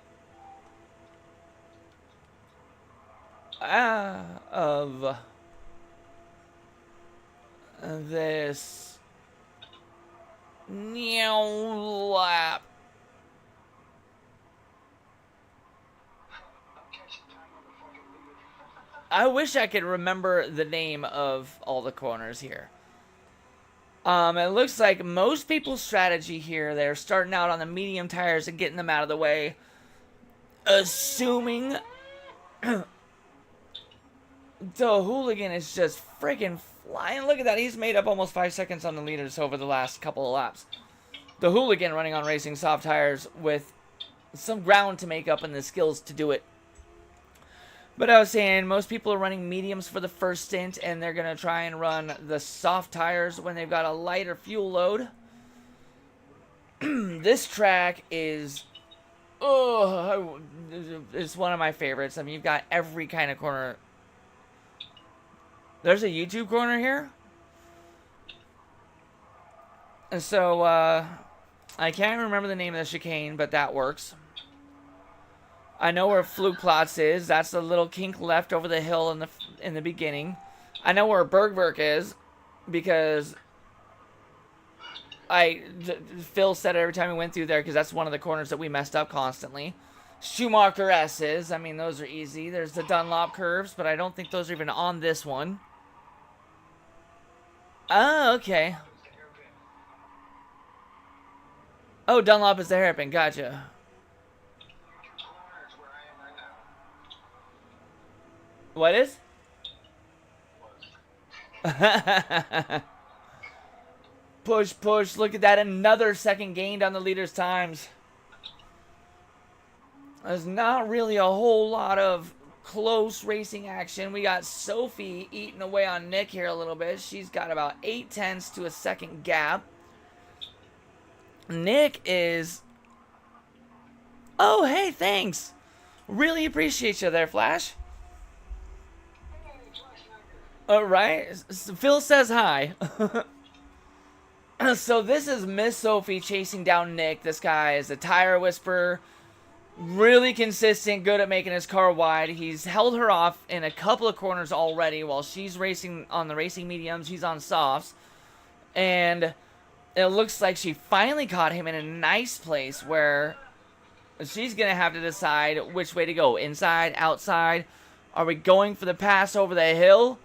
Of this lap. I wish I could remember the name of all the corners here. It looks like most people's strategy here, they're starting out on the medium tires and getting them out of the way. Assuming the hooligan is just freaking flying. Look at that. He's made up almost 5 seconds on the leaders over the last couple of laps. The hooligan running on racing soft tires with some ground to make up and the skills to do it. But I was saying, most people are running mediums for the first stint, and they're going to try and run the soft tires when they've got a lighter fuel load. This track is... oh, it's one of my favorites. I mean, you've got every kind of corner. There's a YouTube corner here. And so, I can't remember the name of the chicane, but that works. I know where Flugplatz is. That's the little kink left over the hill in the beginning. I know where Bergwerk is because Phil said it every time we went through there because that's one of the corners that we messed up constantly. Schumacher S is. I mean, those are easy. There's the Dunlop curves, but I don't think those are even on this one. Oh, okay. Oh, Dunlop is the hairpin. Gotcha. What is? Push, push. Look at that. Another second gained on the leader's times. There's not really a whole lot of close racing action. We got Sophie eating away on Nick here a little bit. She's got about 0.8 to a second gap. Nick is... oh, hey, thanks. Really appreciate you there, Flash. Alright, Phil says hi. So this is Miss Sophie chasing down Nick. This guy is a tire whisperer. Really consistent, good at making his car wide. He's held her off in a couple of corners already while she's racing on the racing mediums. He's on softs. And it looks like she finally caught him in a nice place where she's going to have to decide which way to go. Inside, outside. Are we going for the pass over the hill?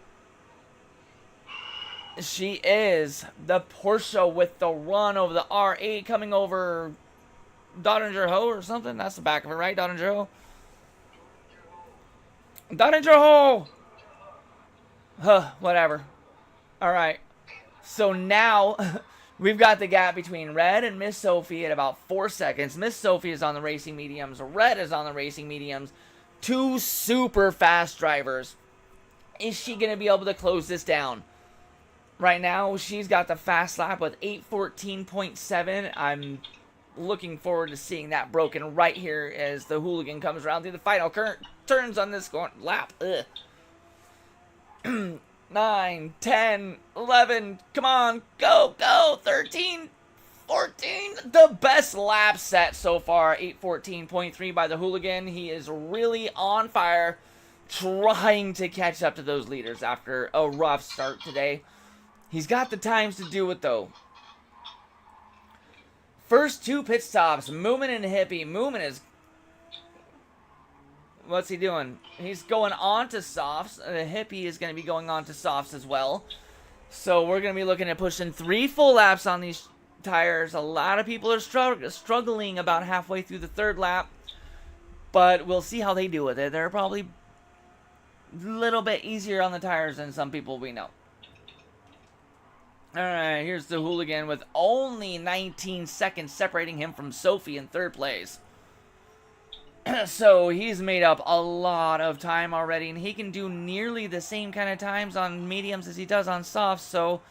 She is. The Porsche with the run over the R8 coming over Dottinger Ho or something. That's the back of it, right? Dottinger Ho? Dottinger Ho! Huh, whatever. Alright. So now we've got the gap between Red and Miss Sophie at about 4 seconds. Miss Sophie is on the racing mediums. Red is on the racing mediums. Two super fast drivers. Is she going to be able to close this down? Right now, she's got the fast lap with 8:14.7. I'm looking forward to seeing that broken right here as the hooligan comes around through the final current turns on this lap. 9, 10, 11, come on, go, go, 13, 14. The best lap set so far, 8:14.3 by the hooligan. He is really on fire, trying to catch up to those leaders after a rough start today. He's got the times to do it, though. First two pit stops, Moomin and Hippie. Moomin is... what's he doing? He's going on to softs. The Hippie is going to be going on to softs as well. So we're going to be looking at pushing 3 full laps on these tires. A lot of people are struggling about halfway through the 3rd lap. But we'll see how they do with it. They're probably a little bit easier on the tires than some people we know. Alright, here's the hooligan with only 19 seconds separating him from Sophie in 3rd place. So he's made up a lot of time already, and he can do nearly the same kind of times on mediums as he does on softs, so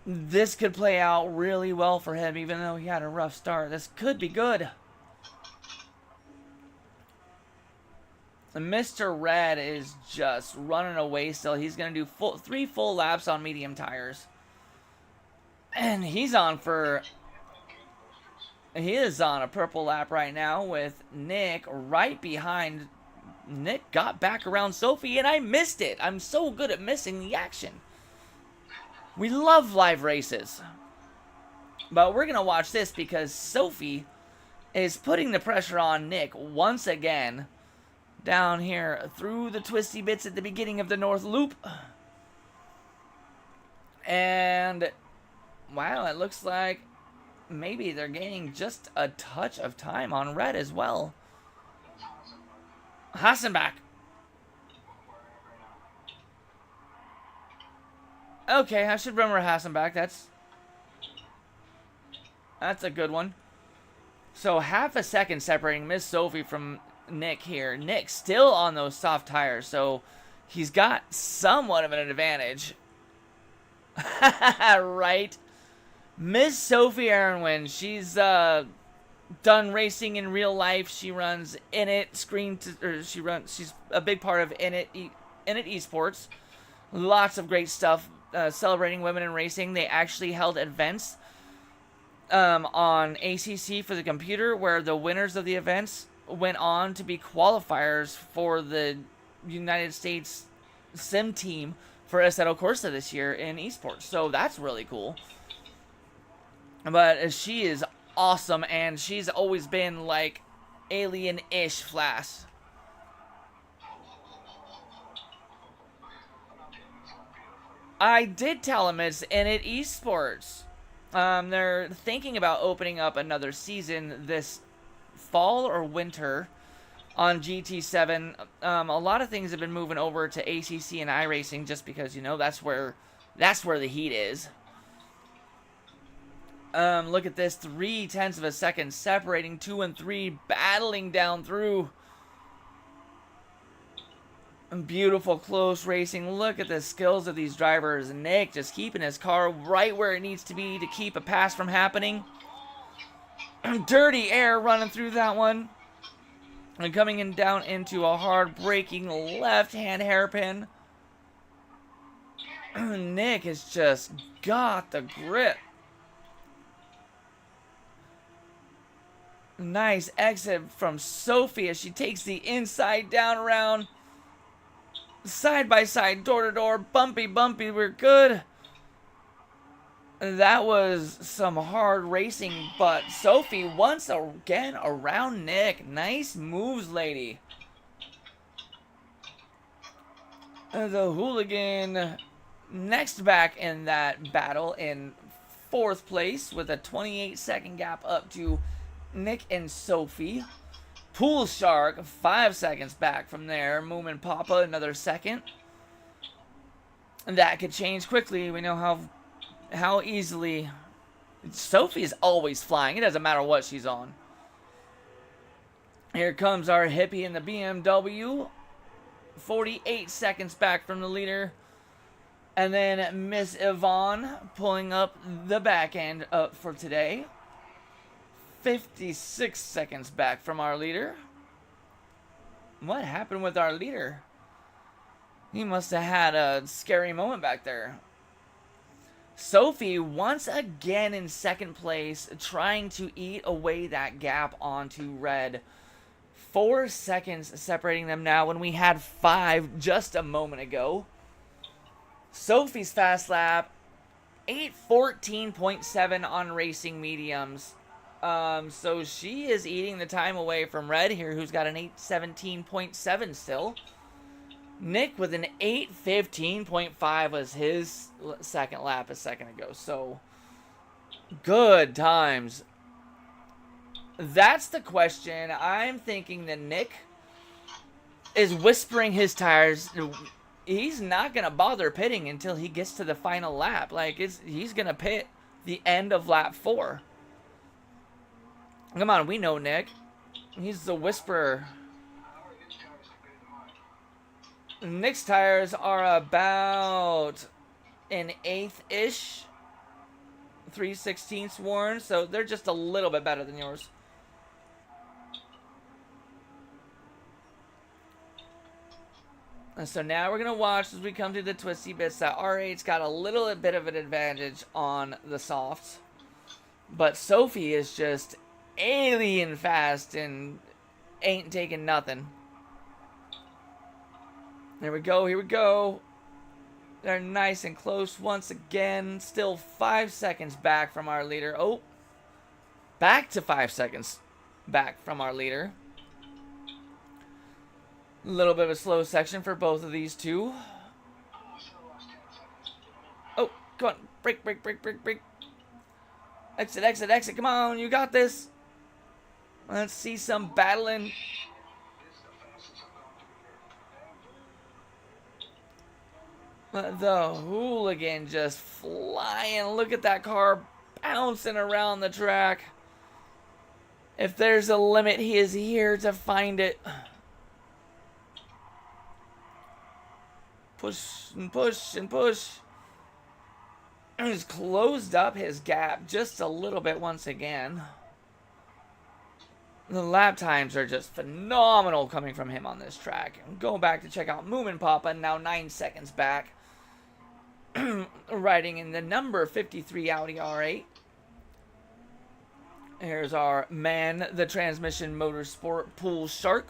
this could play out really well for him, even though he had a rough start. This could be good. Mr. Red is just running away still. He's going to do 3 full laps on medium tires. And he's on for... He is on a purple lap right now with Nick right behind. Nick got back around Sophie, and I missed it. I'm so good at missing the action. We love live races. But we're going to watch this because Sophie is putting the pressure on Nick once again. Down here through the twisty bits at the beginning of the North Loop. And, wow, it looks like maybe they're gaining just a touch of time on Red as well. Hassenbach. Okay, I should remember Hassenbach. That's a good one. So half a second separating Miss Sophie from Nick here. Nick still on those soft tires, so he's got somewhat of an advantage. Right. Miss Sophie Aaronwin, she's done racing in real life. She runs she's a big part of Init Esports. Lots of great stuff celebrating women in racing. They actually held events on ACC for the computer where the winners of the events went on to be qualifiers for the United States sim team for Assetto Corsa this year in esports. So that's really cool. But she is awesome, and she's always been like alien-ish Flash. I did tell him it's Init Esports. They're thinking about opening up another season this fall or winter on GT7. A lot of things have been moving over to ACC and iRacing just because, you know, that's where the heat is. Look at this, 0.3 of a second separating 2 and 3, battling down through. Beautiful close racing. Look at the skills of these drivers. Nick just keeping his car right where it needs to be to keep a pass from happening. Dirty air running through that one. And coming in down into a hard braking left-hand hairpin. Nick has just got the grip. Nice exit from Sophie as she takes the inside down around. Side by side, door to door, bumpy, we're good. That was some hard racing, but Sophie once again around Nick. Nice moves, lady. The hooligan next back in that battle in 4th place with a 28-second gap up to Nick and Sophie. Pool Shark 5 seconds back from there. Moomin Papa another second. And that could change quickly. We know how easily Sophie is always flying. It doesn't matter what she's on. Here comes our hippie in the BMW. 48 seconds back from the leader. And then Miss Yvonne pulling up the back end up for today. 56 seconds back from our leader. What happened with our leader? He must have had a scary moment back there. Sophie once again in 2nd place, trying to eat away that gap onto Red. 4 seconds separating them now when we had 5 just a moment ago. Sophie's fast lap, 8:14.7 on racing mediums. So she is eating the time away from Red here, who's got an 8:17.7 still. Nick with an 8:15.5 was his second lap a second ago. So, good times. That's the question. I'm thinking that Nick is whispering his tires. He's not going to bother pitting until he gets to the final lap. Like, he's going to pit the end of lap 4. Come on, we know Nick. He's the whisperer. Nick's tires are about an eighth-ish, 3/16 worn, so they're just a little bit better than yours. And so now we're going to watch as we come to the twisty bits that R8's got a little bit of an advantage on the softs. But Sophie is just alien fast and ain't taking nothing. Here we go, here we go. They're nice and close once again. Still 5 seconds back from our leader. Oh, back to 5 seconds back from our leader. A little bit of a slow section for both of these two. Oh, come on. Break, break, break, break, break. Exit, exit, exit. Come on, you got this. Let's see some battling. The hooligan just flying. Look at that car bouncing around the track. If there's a limit, he is here to find it. Push and push and push. He's closed up his gap just a little bit once again. The lap times are just phenomenal coming from him on this track. Go back to check out Moomin Papa, now 9 seconds back. Riding in the number 53 Audi R8. Here's our man, the Transmission Motorsport Pool Shark.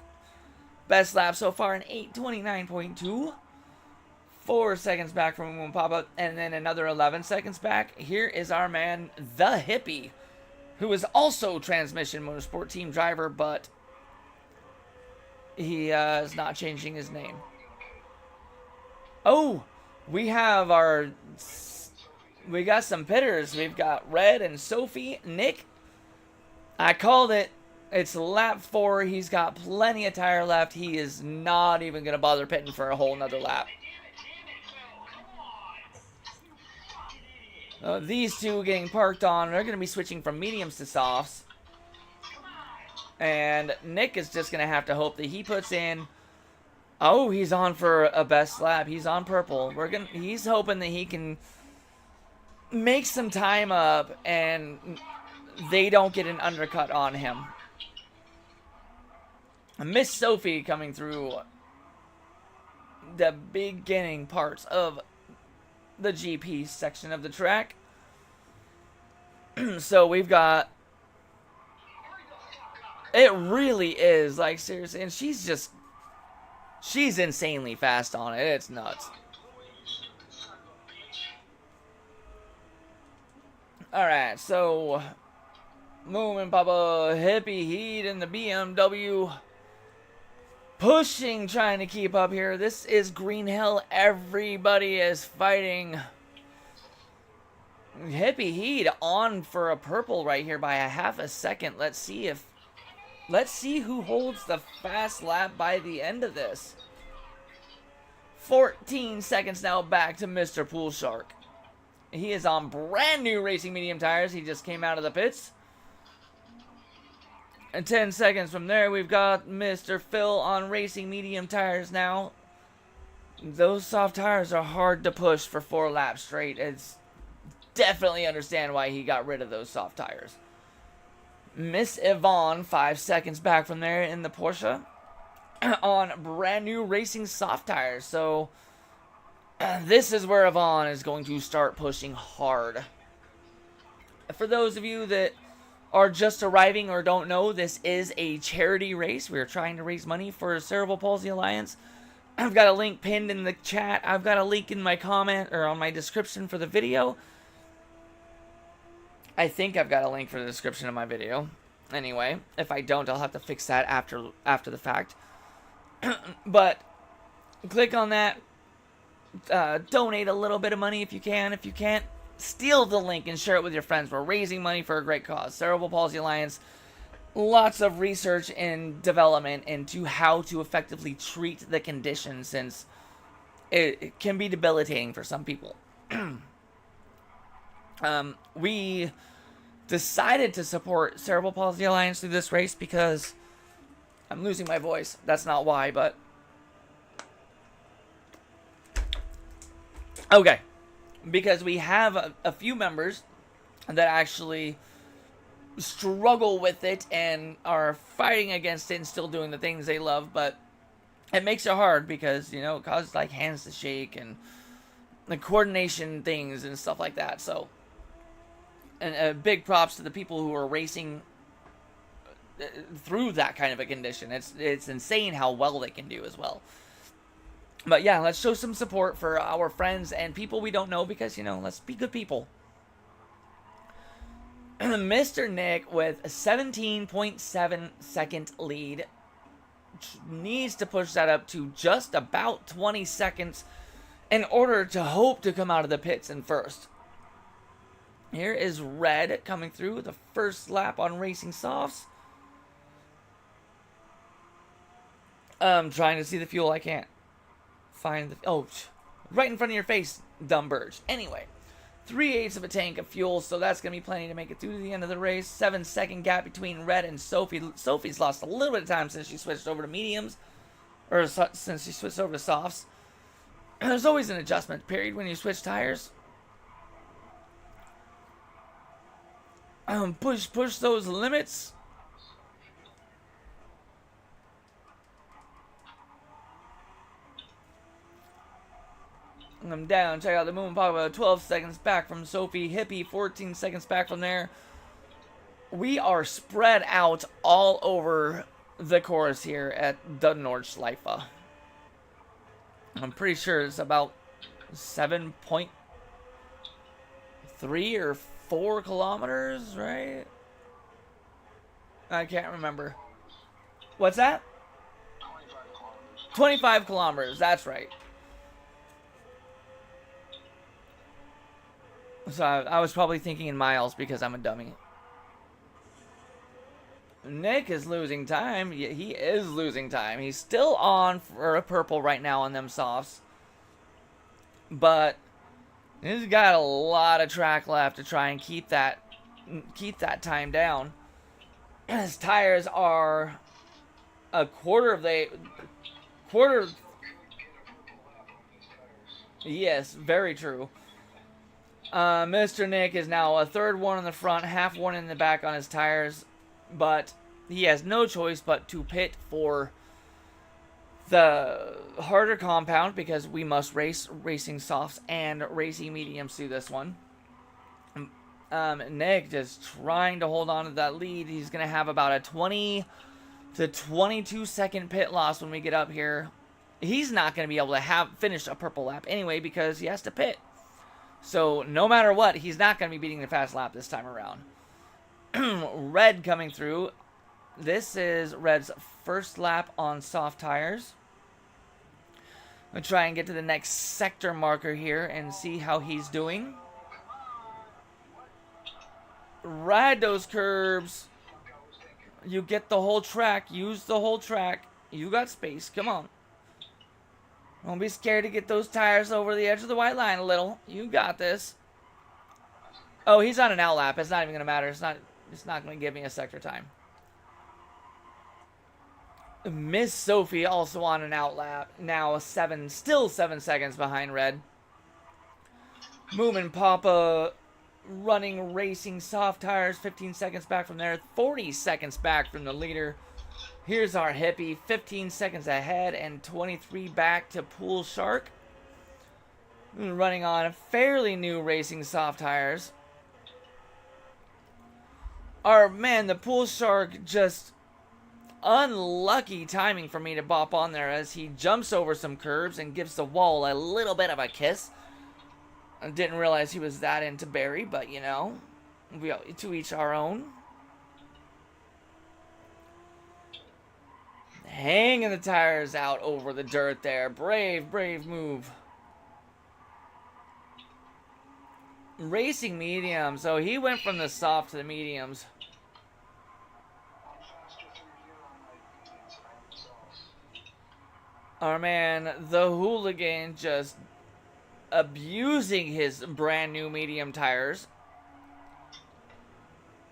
Best lap so far in 8:29.2. 4 seconds back from Moomin Papa, and then another 11 seconds back. Here is our man, the Hippie, who is also Transmission Motorsport team driver, but he is not changing his name. Oh, we have we got some pitters. We've got Red and Sophie. Nick, I called it. It's lap 4. He's got plenty of tire left. He is not even going to bother pitting for a whole nother lap. These two getting parked on, they're going to be switching from mediums to softs. And Nick is just going to have to hope that he puts in. Oh, he's on for a best lap. He's on purple. He's hoping that he can make some time up and they don't get an undercut on him. Miss Sophie coming through the beginning parts of the GP section of the track. So we've got, it really is, like, seriously, and she's insanely fast on it. It's nuts. Alright, so Moomin Papa, Hippie Heat in the BMW. Pushing, trying to keep up here. This is Green Hill. Everybody is fighting. Hippie Heat on for a purple right here by a half a second. Let's see who holds the fast lap by the end of this. 14 seconds now back to Mr. Pool Shark. He is on brand new racing medium tires. He just came out of the pits. And 10 seconds from there, we've got Mr. Phil on racing medium tires now. Those soft tires are hard to push for 4 laps straight. It's definitely understand why he got rid of those soft tires. Miss Yvonne, 5 seconds back from there in the Porsche, on brand new racing soft tires. So this is where Yvonne is going to start pushing hard. For those of you that are just arriving or don't know, this is a charity race. We're trying to raise money for Cerebral Palsy Alliance. I've got a link pinned in the chat. I've got a link in my comment or on my description for the video. I think I've got a link for the description of my video. Anyway, if I don't, I'll have to fix that after the fact. But click on that. Donate a little bit of money if you can. If you can't, steal the link and share it with your friends. We're raising money for a great cause. Cerebral Palsy Alliance. Lots of research and development into how to effectively treat the condition, since it can be debilitating for some people. We decided to support Cerebral Palsy Alliance through this race because I'm losing my voice. That's not why, but okay. Because we have a few members that actually struggle with it and are fighting against it and still doing the things they love, but it makes it hard because, you know, it causes like hands to shake and the coordination things and stuff like that. So, and big props to the people who are racing through that kind of a condition. It's insane how well they can do as well. But yeah, let's show some support for our friends and people we don't know because, you know, let's be good people. Mr. Nick with a 17.7 second lead needs to push that up to just about 20 seconds in order to hope to come out of the pits in first. Here is Red coming through the first lap on Racing Softs. I'm trying to see the fuel. I can't find the... Oh, right in front of your face, dumb bird. Anyway, 3/8 of a tank of fuel, so that's going to be plenty to make it through to the end of the race. 7-second gap between Red and Sophie. Sophie's lost a little bit of time since she switched over to mediums, or since she switched over to softs. There's always an adjustment period when you switch tires. Push those limits. I'm down. Check out the Moon Papa. 12 seconds back from Sophie. Hippie, 14 seconds back from there. We are spread out all over the course here at the Nordschleife. I'm pretty sure it's about 7.3 or 4 kilometers, right? I can't remember. What's that? 25 kilometers. 25 kilometers, that's right. So I was probably thinking in miles because I'm a dummy. Nick is losing time. Yeah, he is losing time. He's still on for a purple right now on them softs. But he's got a lot of track left to try and keep that time down. His tires are a quarter of the quarter. Yes, very true. Mr. Nick is now a third one in the front, half one in the back on his tires, but he has no choice but to pit for the harder compound because we must race racing softs and racing mediums through this one. Nick just trying to hold on to that lead. He's going to have about a 20 to 22 second pit loss when we get up here. He's not going to be able to finish a purple lap anyway because he has to pit. So, no matter what, he's not going to be beating the fast lap this time around. Red coming through. This is Red's first lap on soft tires. I'm going to try and get to the next sector marker here and see how he's doing. Ride those curbs. You get the whole track. Use the whole track. You got space. Come on. Don't be scared to get those tires over the edge of the white line a little. You got this. Oh, he's on an out lap. It's not even going to matter. It's not going to give me a sector time. Miss Sophie also on an out lap. Now still 7 seconds behind Red. Moomin Papa running racing soft tires. 15 seconds back from there. 40 seconds back from the leader. Here's our hippie, 15 seconds ahead and 23 back to Pool Shark. Running on fairly new racing soft tires. The Pool Shark just unlucky timing for me to bop on there as he jumps over some curbs and gives the wall a little bit of a kiss. I didn't realize he was that into Barry, but you know, to each our own. hanging the tires out over the dirt there. Brave, brave move. Racing medium, so he went from the soft to the mediums. I'm faster through here on my mediums than I am softs. Our man, the hooligan, just abusing his brand new medium tires.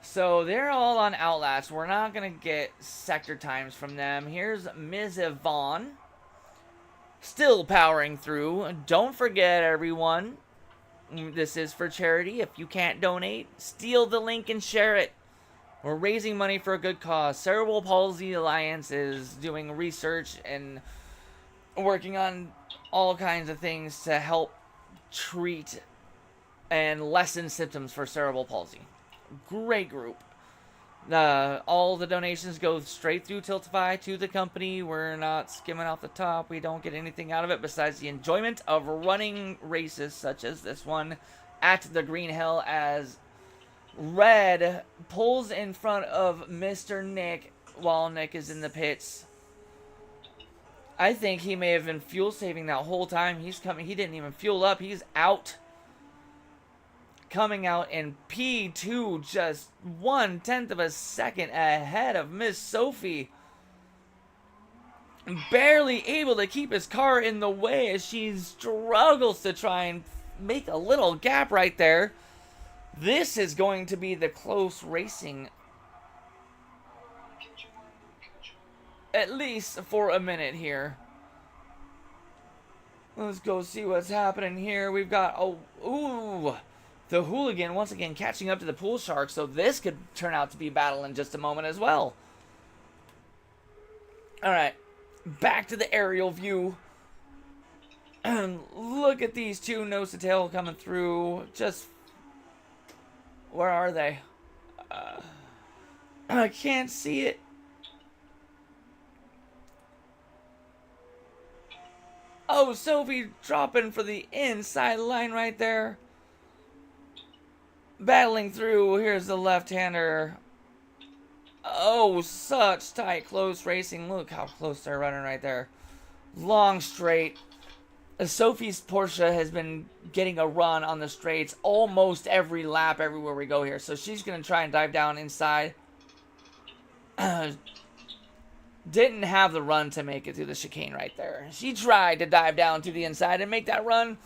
So they're all on outlast. We're not going to get sector times from them. Here's Ms. Yvonne. Still powering through. Don't forget, everyone, this is for charity. If you can't donate, steal the link and share it. We're raising money for a good cause. Cerebral Palsy Alliance is doing research and working on all kinds of things to help treat and lessen symptoms for cerebral palsy. Great group. All the donations go straight through Tiltify to the company. We're not skimming off the top. We don't get anything out of it besides the enjoyment of running races such as this one at the Green Hill as Red pulls in front of Mr. Nick while Nick is in the pits. I think he may have been fuel saving that whole time. He's coming. He didn't even fuel up. He's out. Coming out in P2, just 1/10 of a second ahead of Miss Sophie. Barely able to keep his car in the way as she struggles to try and make a little gap right there. This is going to be the close racing, at least for a minute here. Let's go see what's happening here. We've got, the hooligan once again catching up to the pool shark, so this could turn out to be battle in just a moment as well. Alright, back to the aerial view. Look at these two nose to tail coming through. Just, where are they? I can't see it. Oh, Sophie dropping for the inside line right there. Battling through. Here's the left-hander. Oh, such tight, close racing. Look how close they're running right there. Long straight. Sophie's Porsche has been getting a run on the straights almost every lap everywhere we go here. So she's going to try and dive down inside. Didn't have the run to make it through the chicane right there. She tried to dive down to the inside and make that run.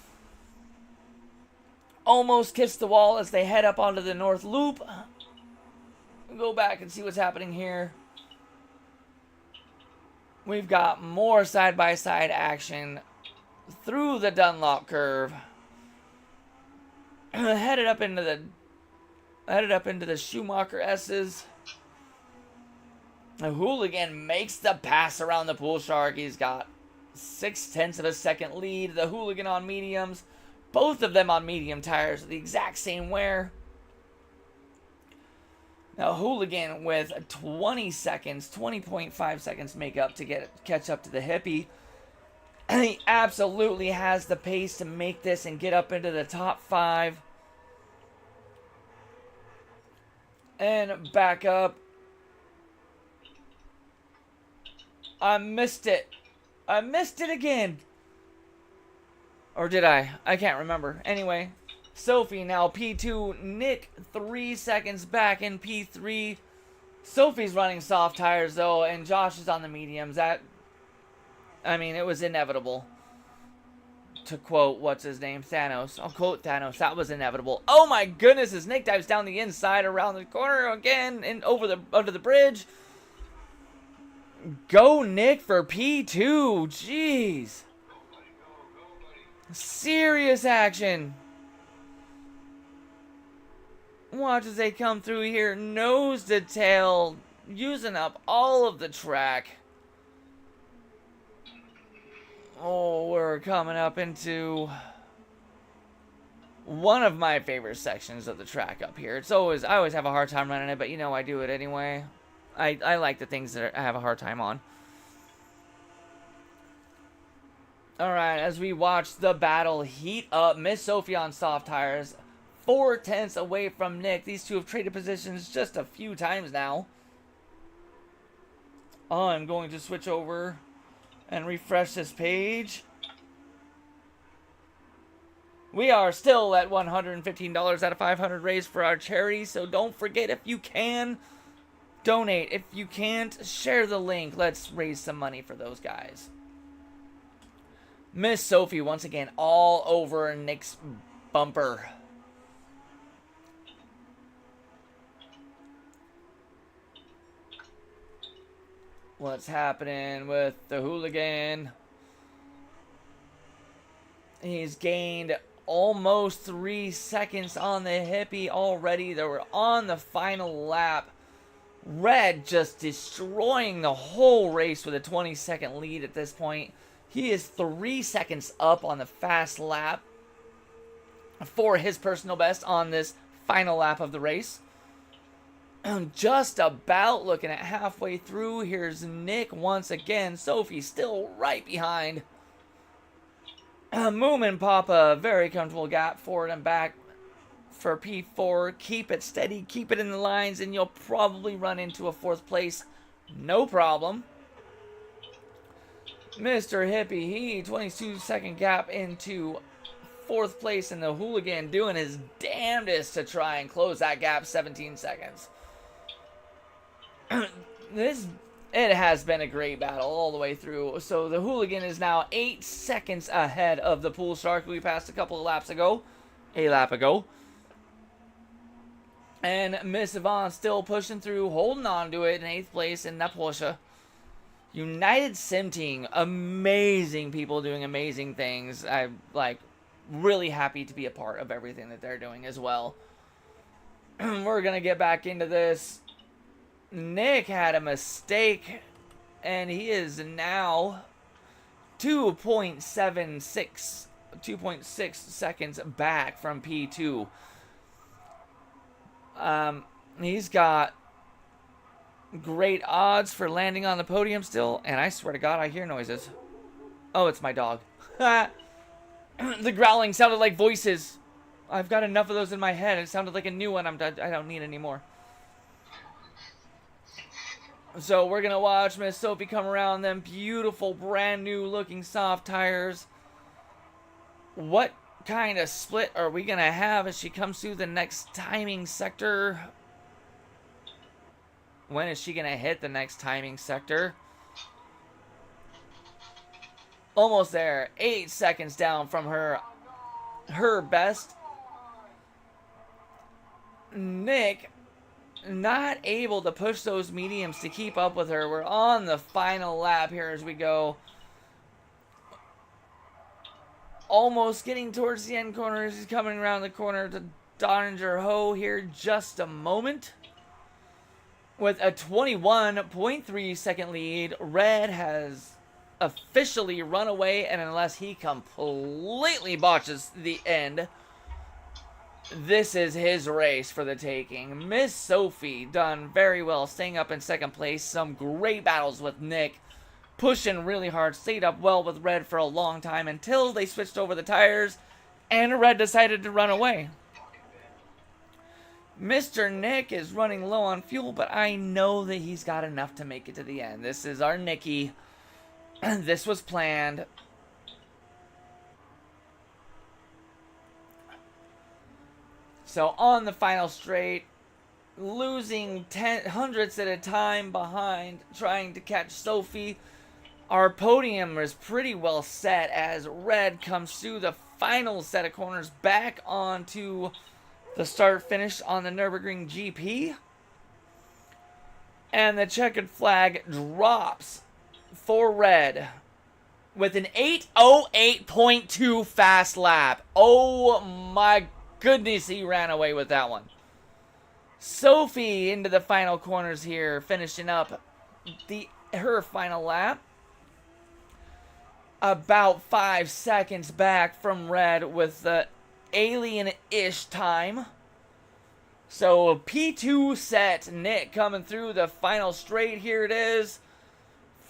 Almost kissed the wall as they head up onto the north loop. Go back and see what's happening here. We've got more side-by-side action through the Dunlop curve. Headed up into the Schumacher S's. The hooligan makes the pass around the pool shark. He's got 0.6 of a second lead. The hooligan on mediums. Both of them on medium tires. The exact same wear. Now hooligan with 20 seconds. 20.5 seconds to make up to catch up to the hippie. And he absolutely has the pace to make this and get up into the top 5. And back up. I missed it. I missed it again. Or did I? I can't remember. Anyway, Sophie now P2. Nick 3 seconds back in P3. Sophie's running soft tires though, and Josh is on the mediums. It was inevitable. To quote, what's his name? Thanos. I'll quote Thanos. That was inevitable. Oh my goodness, as Nick dives down the inside around the corner again and under the bridge. Go Nick for P2. Jeez. Serious action. Watch as they come through here. Nose to tail. Using up all of the track. Oh, we're coming up into one of my favorite sections of the track up here. I always have a hard time running it, but I do it anyway. I like the things that I have a hard time on. Alright, as we watch the battle heat up, Miss Sophie on soft tires, 0.4 away from Nick. These two have traded positions just a few times now. I'm going to switch over and refresh this page. We are still at $115 out of 500 raised for our charity, so don't forget, if you can, donate. If you can't, share the link. Let's raise some money for those guys. Miss Sophie, once again, all over Nick's bumper. What's happening with the hooligan? He's gained almost 3 seconds on the hippie already. They were on the final lap. Red just destroying the whole race with a 20-second lead at this point. He is 3 seconds up on the fast lap for his personal best on this final lap of the race. Just about looking at halfway through. Here's Nick once again. Sophie still right behind. Moomin Papa, very comfortable gap forward and back for P4. Keep it steady, keep it in the lines, and you'll probably run into a 4th place. No problem. Mr. Hippie, he 22-second gap into 4th place, and the hooligan doing his damnedest to try and close that gap, 17 seconds. It has been a great battle all the way through. So the hooligan is now 8 seconds ahead of the pool shark we passed a lap ago. And Miss Yvonne still pushing through, holding on to it in 8th place in that Porsche. United Sim Team, amazing people doing amazing things. I'm really happy to be a part of everything that they're doing as well. We're gonna get back into this. Nick had a mistake, and he is now 2.6 seconds back from P2. He's got great odds for landing on the podium still, and I swear to God, I hear noises. Oh, it's my dog. The growling sounded like voices. I've got enough of those in my head. It sounded like a new one. I don't need any more. So we're going to watch Miss Sophie come around them beautiful, brand new looking soft tires. What kind of split are we going to have as she comes through the next timing sector? When is she going to hit the next timing sector? Almost there. 8 seconds down from her best. Nick not able to push those mediums to keep up with her. We're on the final lap here as we go. Almost getting towards the end corner as he's coming around the corner to Donninger Ho here just a moment. With a 21.3 second lead, Red has officially run away, and unless he completely botches the end, this is his race for the taking. Miss Sophie done very well, staying up in 2nd place. Some great battles with Nick, pushing really hard, stayed up well with Red for a long time until they switched over the tires and Red decided to run away. Mr. Nick is running low on fuel, but I know that he's got enough to make it to the end. This is our Nicky. This was planned. So on the final straight, losing hundredths at a time behind, trying to catch Sophie. Our podium is pretty well set as Red comes through the final set of corners back onto the start-finish on the Nürburgring GP. And the checkered flag drops for Red with an 8:08.2 fast lap. Oh my goodness, he ran away with that one. Sophie into the final corners here, finishing up her final lap. About 5 seconds back from Red with the alien-ish time. So P2 set, Nick coming through the final straight. Here it is.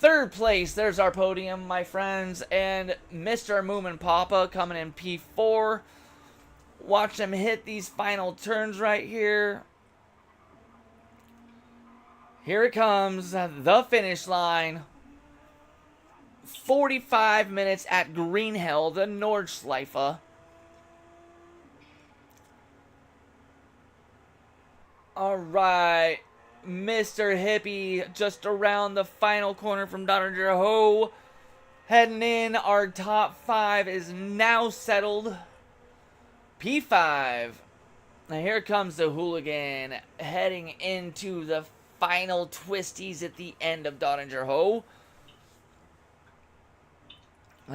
3rd place, there's our podium, my friends. And Mr. Moomin Papa coming in P4. Watch him hit these final turns right here. Here it comes, the finish line. 45 minutes at Greenhill, the Nordschleife. Alright, Mr. Hippie just around the final corner from Dodger Ho. Heading in, our top 5 is now settled. P5. Now here comes the Hooligan heading into the final twisties at the end of Dodger Ho.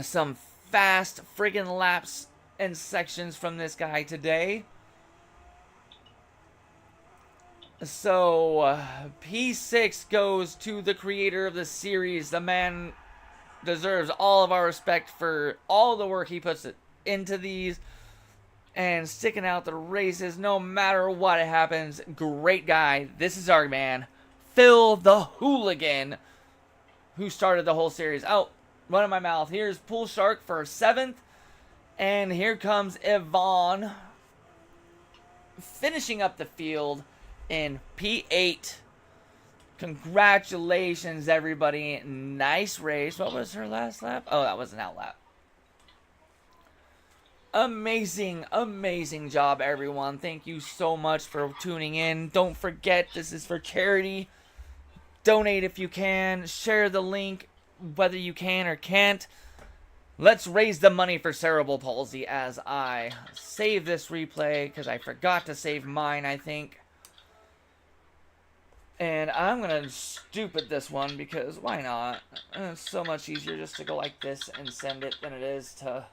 Some fast friggin' laps and sections from this guy today. So, P6 goes to the creator of the series. The man deserves all of our respect for all the work he puts into these and sticking out the races no matter what happens. Great guy. This is our man, Phil the Hooligan, who started the whole series. Oh, running my mouth. Here's Pool Shark for 7th. And here comes Yvonne finishing up the field in P8. Congratulations, everybody. Nice race. What was her last lap? Oh, that was an out lap. Amazing, amazing job, everyone. Thank you so much for tuning in. Don't forget, this is for charity. Donate if you can. Share the link, whether you can or can't. Let's raise the money for Cerebral Palsy as I save this replay, because I forgot to save mine, I think. And I'm going to stupid this one, because why not? It's so much easier just to go like this and send it than it is to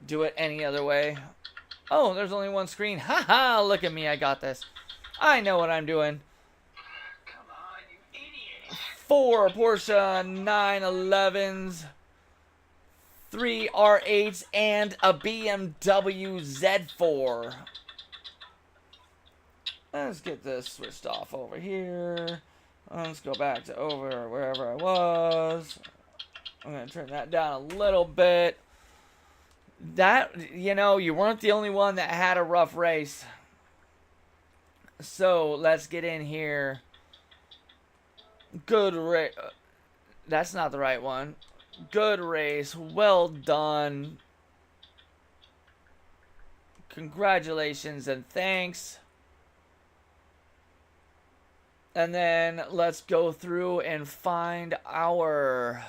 do it any other way. Oh, there's only one screen. Haha, look at me, I got this. I know what I'm doing. Come on, you idiot. 4 Porsche 911s, 3 R8s, and a BMW Z4. Let's get this switched off over here. Let's go back to over wherever I was. I'm going to turn that down a little bit. That, you know, you weren't the only one that had a rough race. So, let's get in here. Good race. That's not the right one. Good race. Well done. Congratulations and thanks. And then let's go through and find our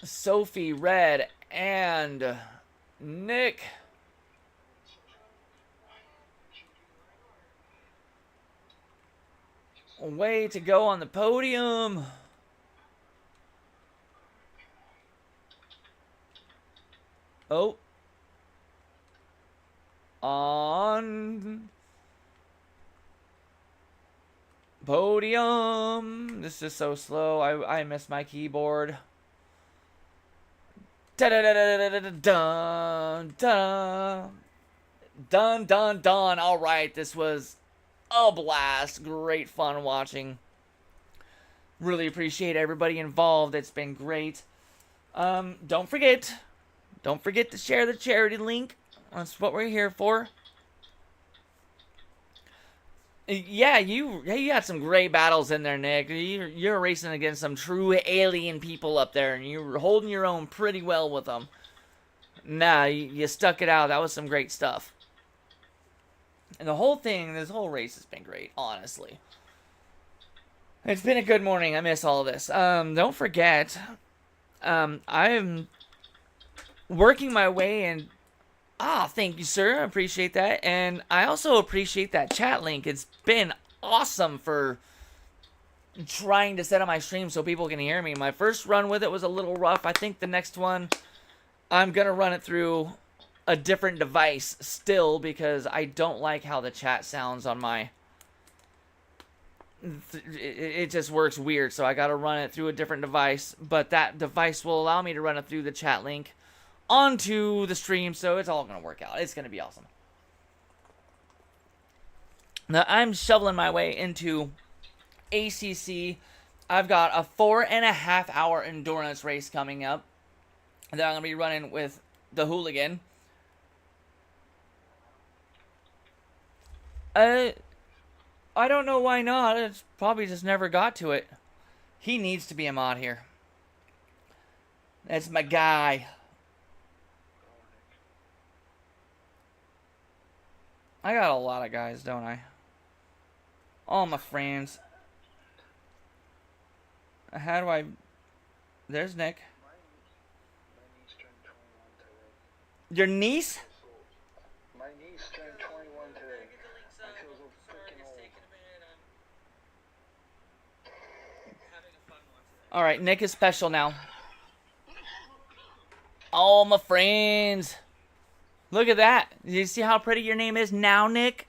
Sophie, Red, and Nick. Way to go on the podium. Oh. On podium. This is so slow. I miss my keyboard. Da da da da da da dun dun dun dun dun. All right, this was a blast. Great fun watching. Really appreciate everybody involved. It's been great. Don't forget to share the charity link. That's what we're here for. Yeah, you had some great battles in there, Nick. You're racing against some true alien people up there, and you're holding your own pretty well with them. Nah, you stuck it out. That was some great stuff. And the whole thing, this whole race has been great, honestly. It's been a good morning. I miss all of this. Don't forget, I'm working my way in. Ah, thank you, sir. I appreciate that. And I also appreciate that chat link. It's been awesome for trying to set up my stream so people can hear me. My first run with it was a little rough. I think the next one, I'm going to run it through a different device still because I don't like how the chat sounds on my... It just works weird, so I got to run it through a different device. But that device will allow me to run it through the chat link onto the stream, so it's all going to work out. It's going to be awesome. Now, I'm shoveling my way into ACC. I've got a 4.5 hour endurance race coming up that I'm going to be running with the Hooligan. I don't know why not. It's probably just never got to it. He needs to be a mod here. That's my guy. I got a lot of guys, don't I? All my friends. How do I... There's Nick. My niece turned 21 today. Your niece? My niece turned 21 today. I feel so freaking old. Alright, Nick is special now. All my friends. Look at that. You see how pretty your name is now, Nick?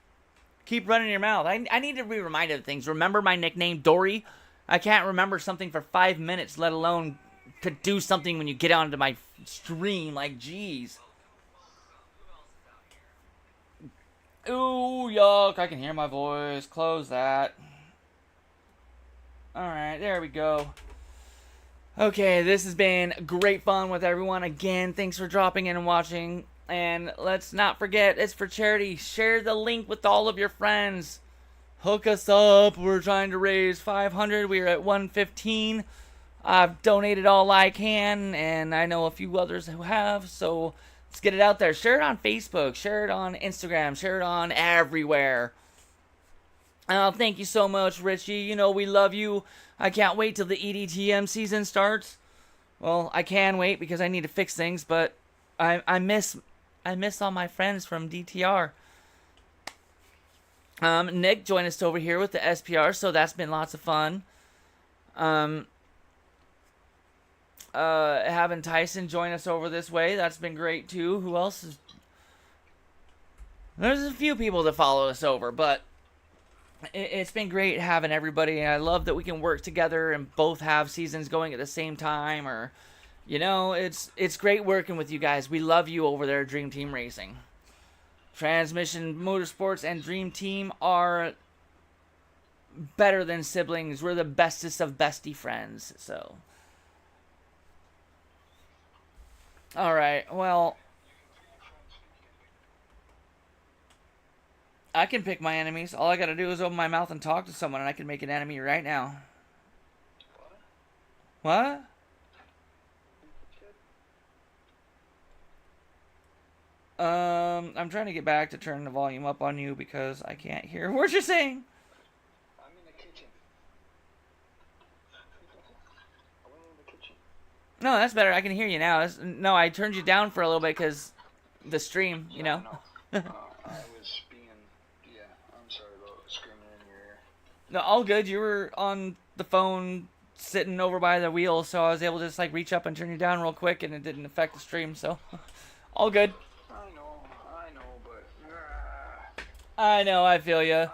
Keep running your mouth. I need to be reminded of things. Remember my nickname, Dory? I can't remember something for 5 minutes, let alone to do something when you get onto my stream. Like, jeez. Ooh, yuck. I can hear my voice. Close that. Alright, there we go. Okay, this has been great fun with everyone. Again, thanks for dropping in and watching. And let's not forget, it's for charity. Share the link with all of your friends. Hook us up. We're trying to raise 500. We're at 115. I've donated all I can, and I know a few others who have. So let's get it out there. Share it on Facebook. Share it on Instagram. Share it on everywhere. Thank you so much, Richie. You know we love you. I can't wait till the EDTM season starts. Well, I can wait because I need to fix things, but I miss all my friends from DTR. Nick joined us over here with the SPR, so that's been lots of fun. Having Tyson join us over this way, that's been great too. Who else is... There's a few people that follow us over, but it's been great having everybody. I love that we can work together and both have seasons going at the same time, or... You know, it's great working with you guys. We love you over there at Dream Team Racing. Transmission Motorsports and Dream Team are better than siblings. We're the bestest of bestie friends. So, all right. Well, I can pick my enemies. All I gotta do is open my mouth and talk to someone, and I can make an enemy right now. What? I'm trying to get back to turn the volume up on you because I can't hear what you're saying. I'm in the kitchen. I went in the kitchen. No, that's better. I can hear you now. No, I turned you down for a little bit because the stream, you know. I was being, yeah, I'm sorry about screaming in your ear. No, all good. You were on the phone sitting over by the wheel, so I was able to just like reach up and turn you down real quick, and it didn't affect the stream, so all good. I know, but... I know, I feel you.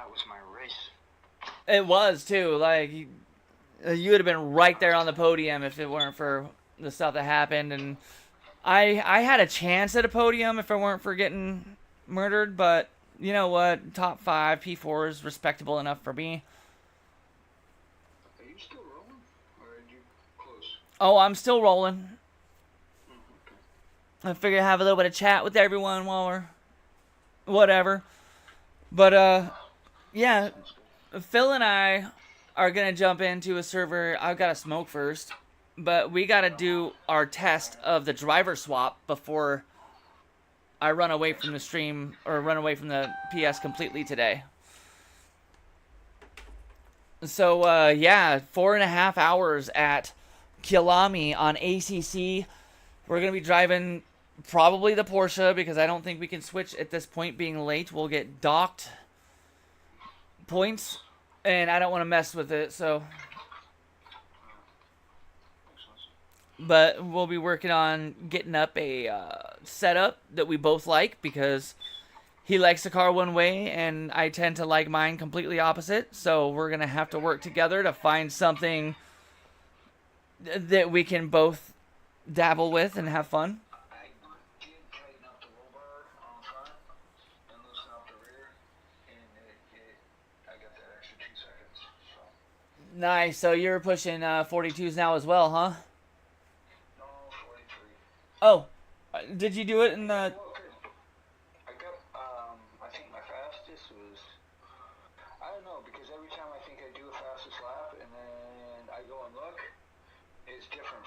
that was my race. It was, too. Like, you would have been right there on the podium if it weren't for the stuff that happened, and I had a chance at a podium if it weren't for getting murdered, but you know what? Top 5, P4 is respectable enough for me. Are you still rolling? Or are you close? Oh, I'm still rolling. Okay. I figured I'd have a little bit of chat with everyone while we're... whatever. But, yeah. Phil and I are going to jump into a server. I've got to smoke first. But we got to do our test of the driver swap before I run away from the stream, or run away from the PS completely today. So, yeah, 4.5 hours at Kilami on ACC. We're going to be driving probably the Porsche because I don't think we can switch at this point being late. We'll get docked points, and I don't want to mess with it, so... But we'll be working on getting up a setup that we both like because he likes the car one way and I tend to like mine completely opposite. So we're going to have to work together to find something that we can both dabble with and have fun. I did tighten up the roll bar on front and loosen up the rear, and I got that extra 2 seconds. So. Nice. So you're pushing 42s now as well, huh? No, 43. Oh, did you do it in the... Well, okay. I got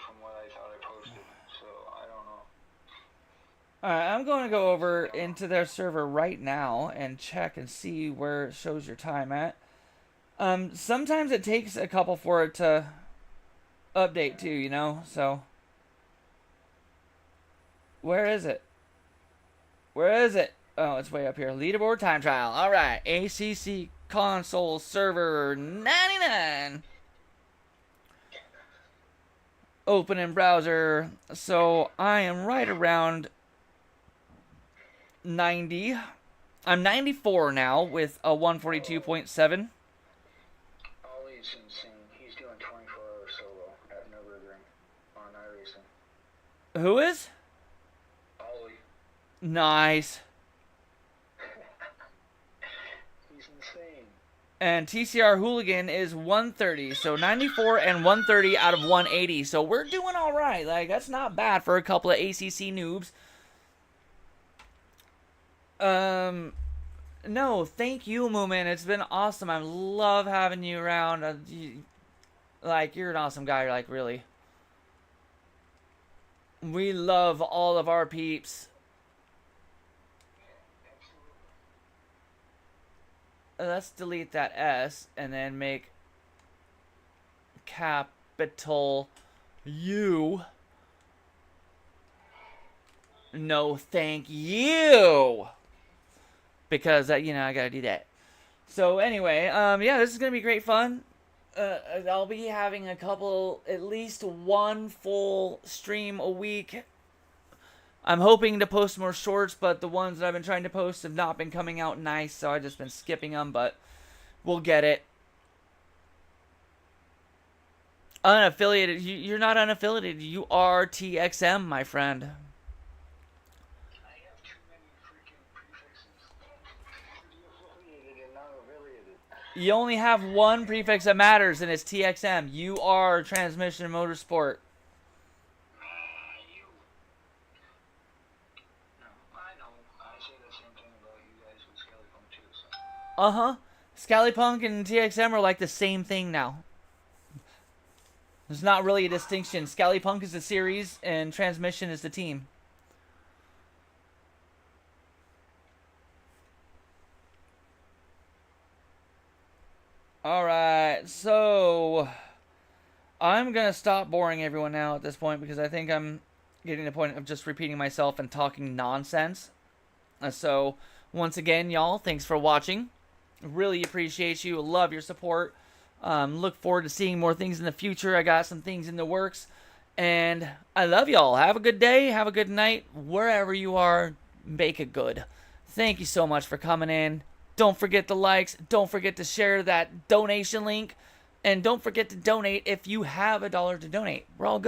from what I thought I posted. So I don't know. Alright, I'm going to go over into their server right now and check and see where it shows your time at. Sometimes it takes a couple for it to update too, you know, so. Where is it? Where is it? Oh, it's way up here. Leaderboard time trial. Alright, ACC console server 99. Open in browser. So I am right around 90. I'm 94 now with a 142.7. Ollie's insane. He's doing 24-hour solo at Nürburgring on iRacing. Who is? Ollie. Nice. He's insane. And TCR Hooligan is 130. So 94 and 130 out of 180. So we're doing all right. Like, that's not bad for a couple of ACC noobs. No, thank you, Moomin. It's been awesome. I love having you around. You're an awesome guy. Like, really. We love all of our peeps. Let's delete that S and then make capital U. No, thank you. Because, I gotta do that. So, anyway, yeah, this is gonna be great fun. I'll be having at least one full stream a week. I'm hoping to post more shorts, but the ones that I've been trying to post have not been coming out nice, so I've just been skipping them, but we'll get it. Unaffiliated. You're not unaffiliated. You are TXM, my friend. You only have one prefix that matters, and it's TXM. You are Transmission Motorsport. Uh-huh. Scallypunk and TXM are like the same thing now. There's not really a distinction. Scallypunk is the series, and Transmission is the team. Alright, so I'm going to stop boring everyone now at this point because I think I'm getting to the point of just repeating myself and talking nonsense. So, once again, y'all, thanks for watching. Really appreciate you. Love your support. Look forward to seeing more things in the future. I got some things in the works. And I love y'all. Have a good day. Have a good night. Wherever you are, make it good. Thank you so much for coming in. Don't forget the likes. Don't forget to share that donation link. And don't forget to donate if you have $1 to donate. We're all good.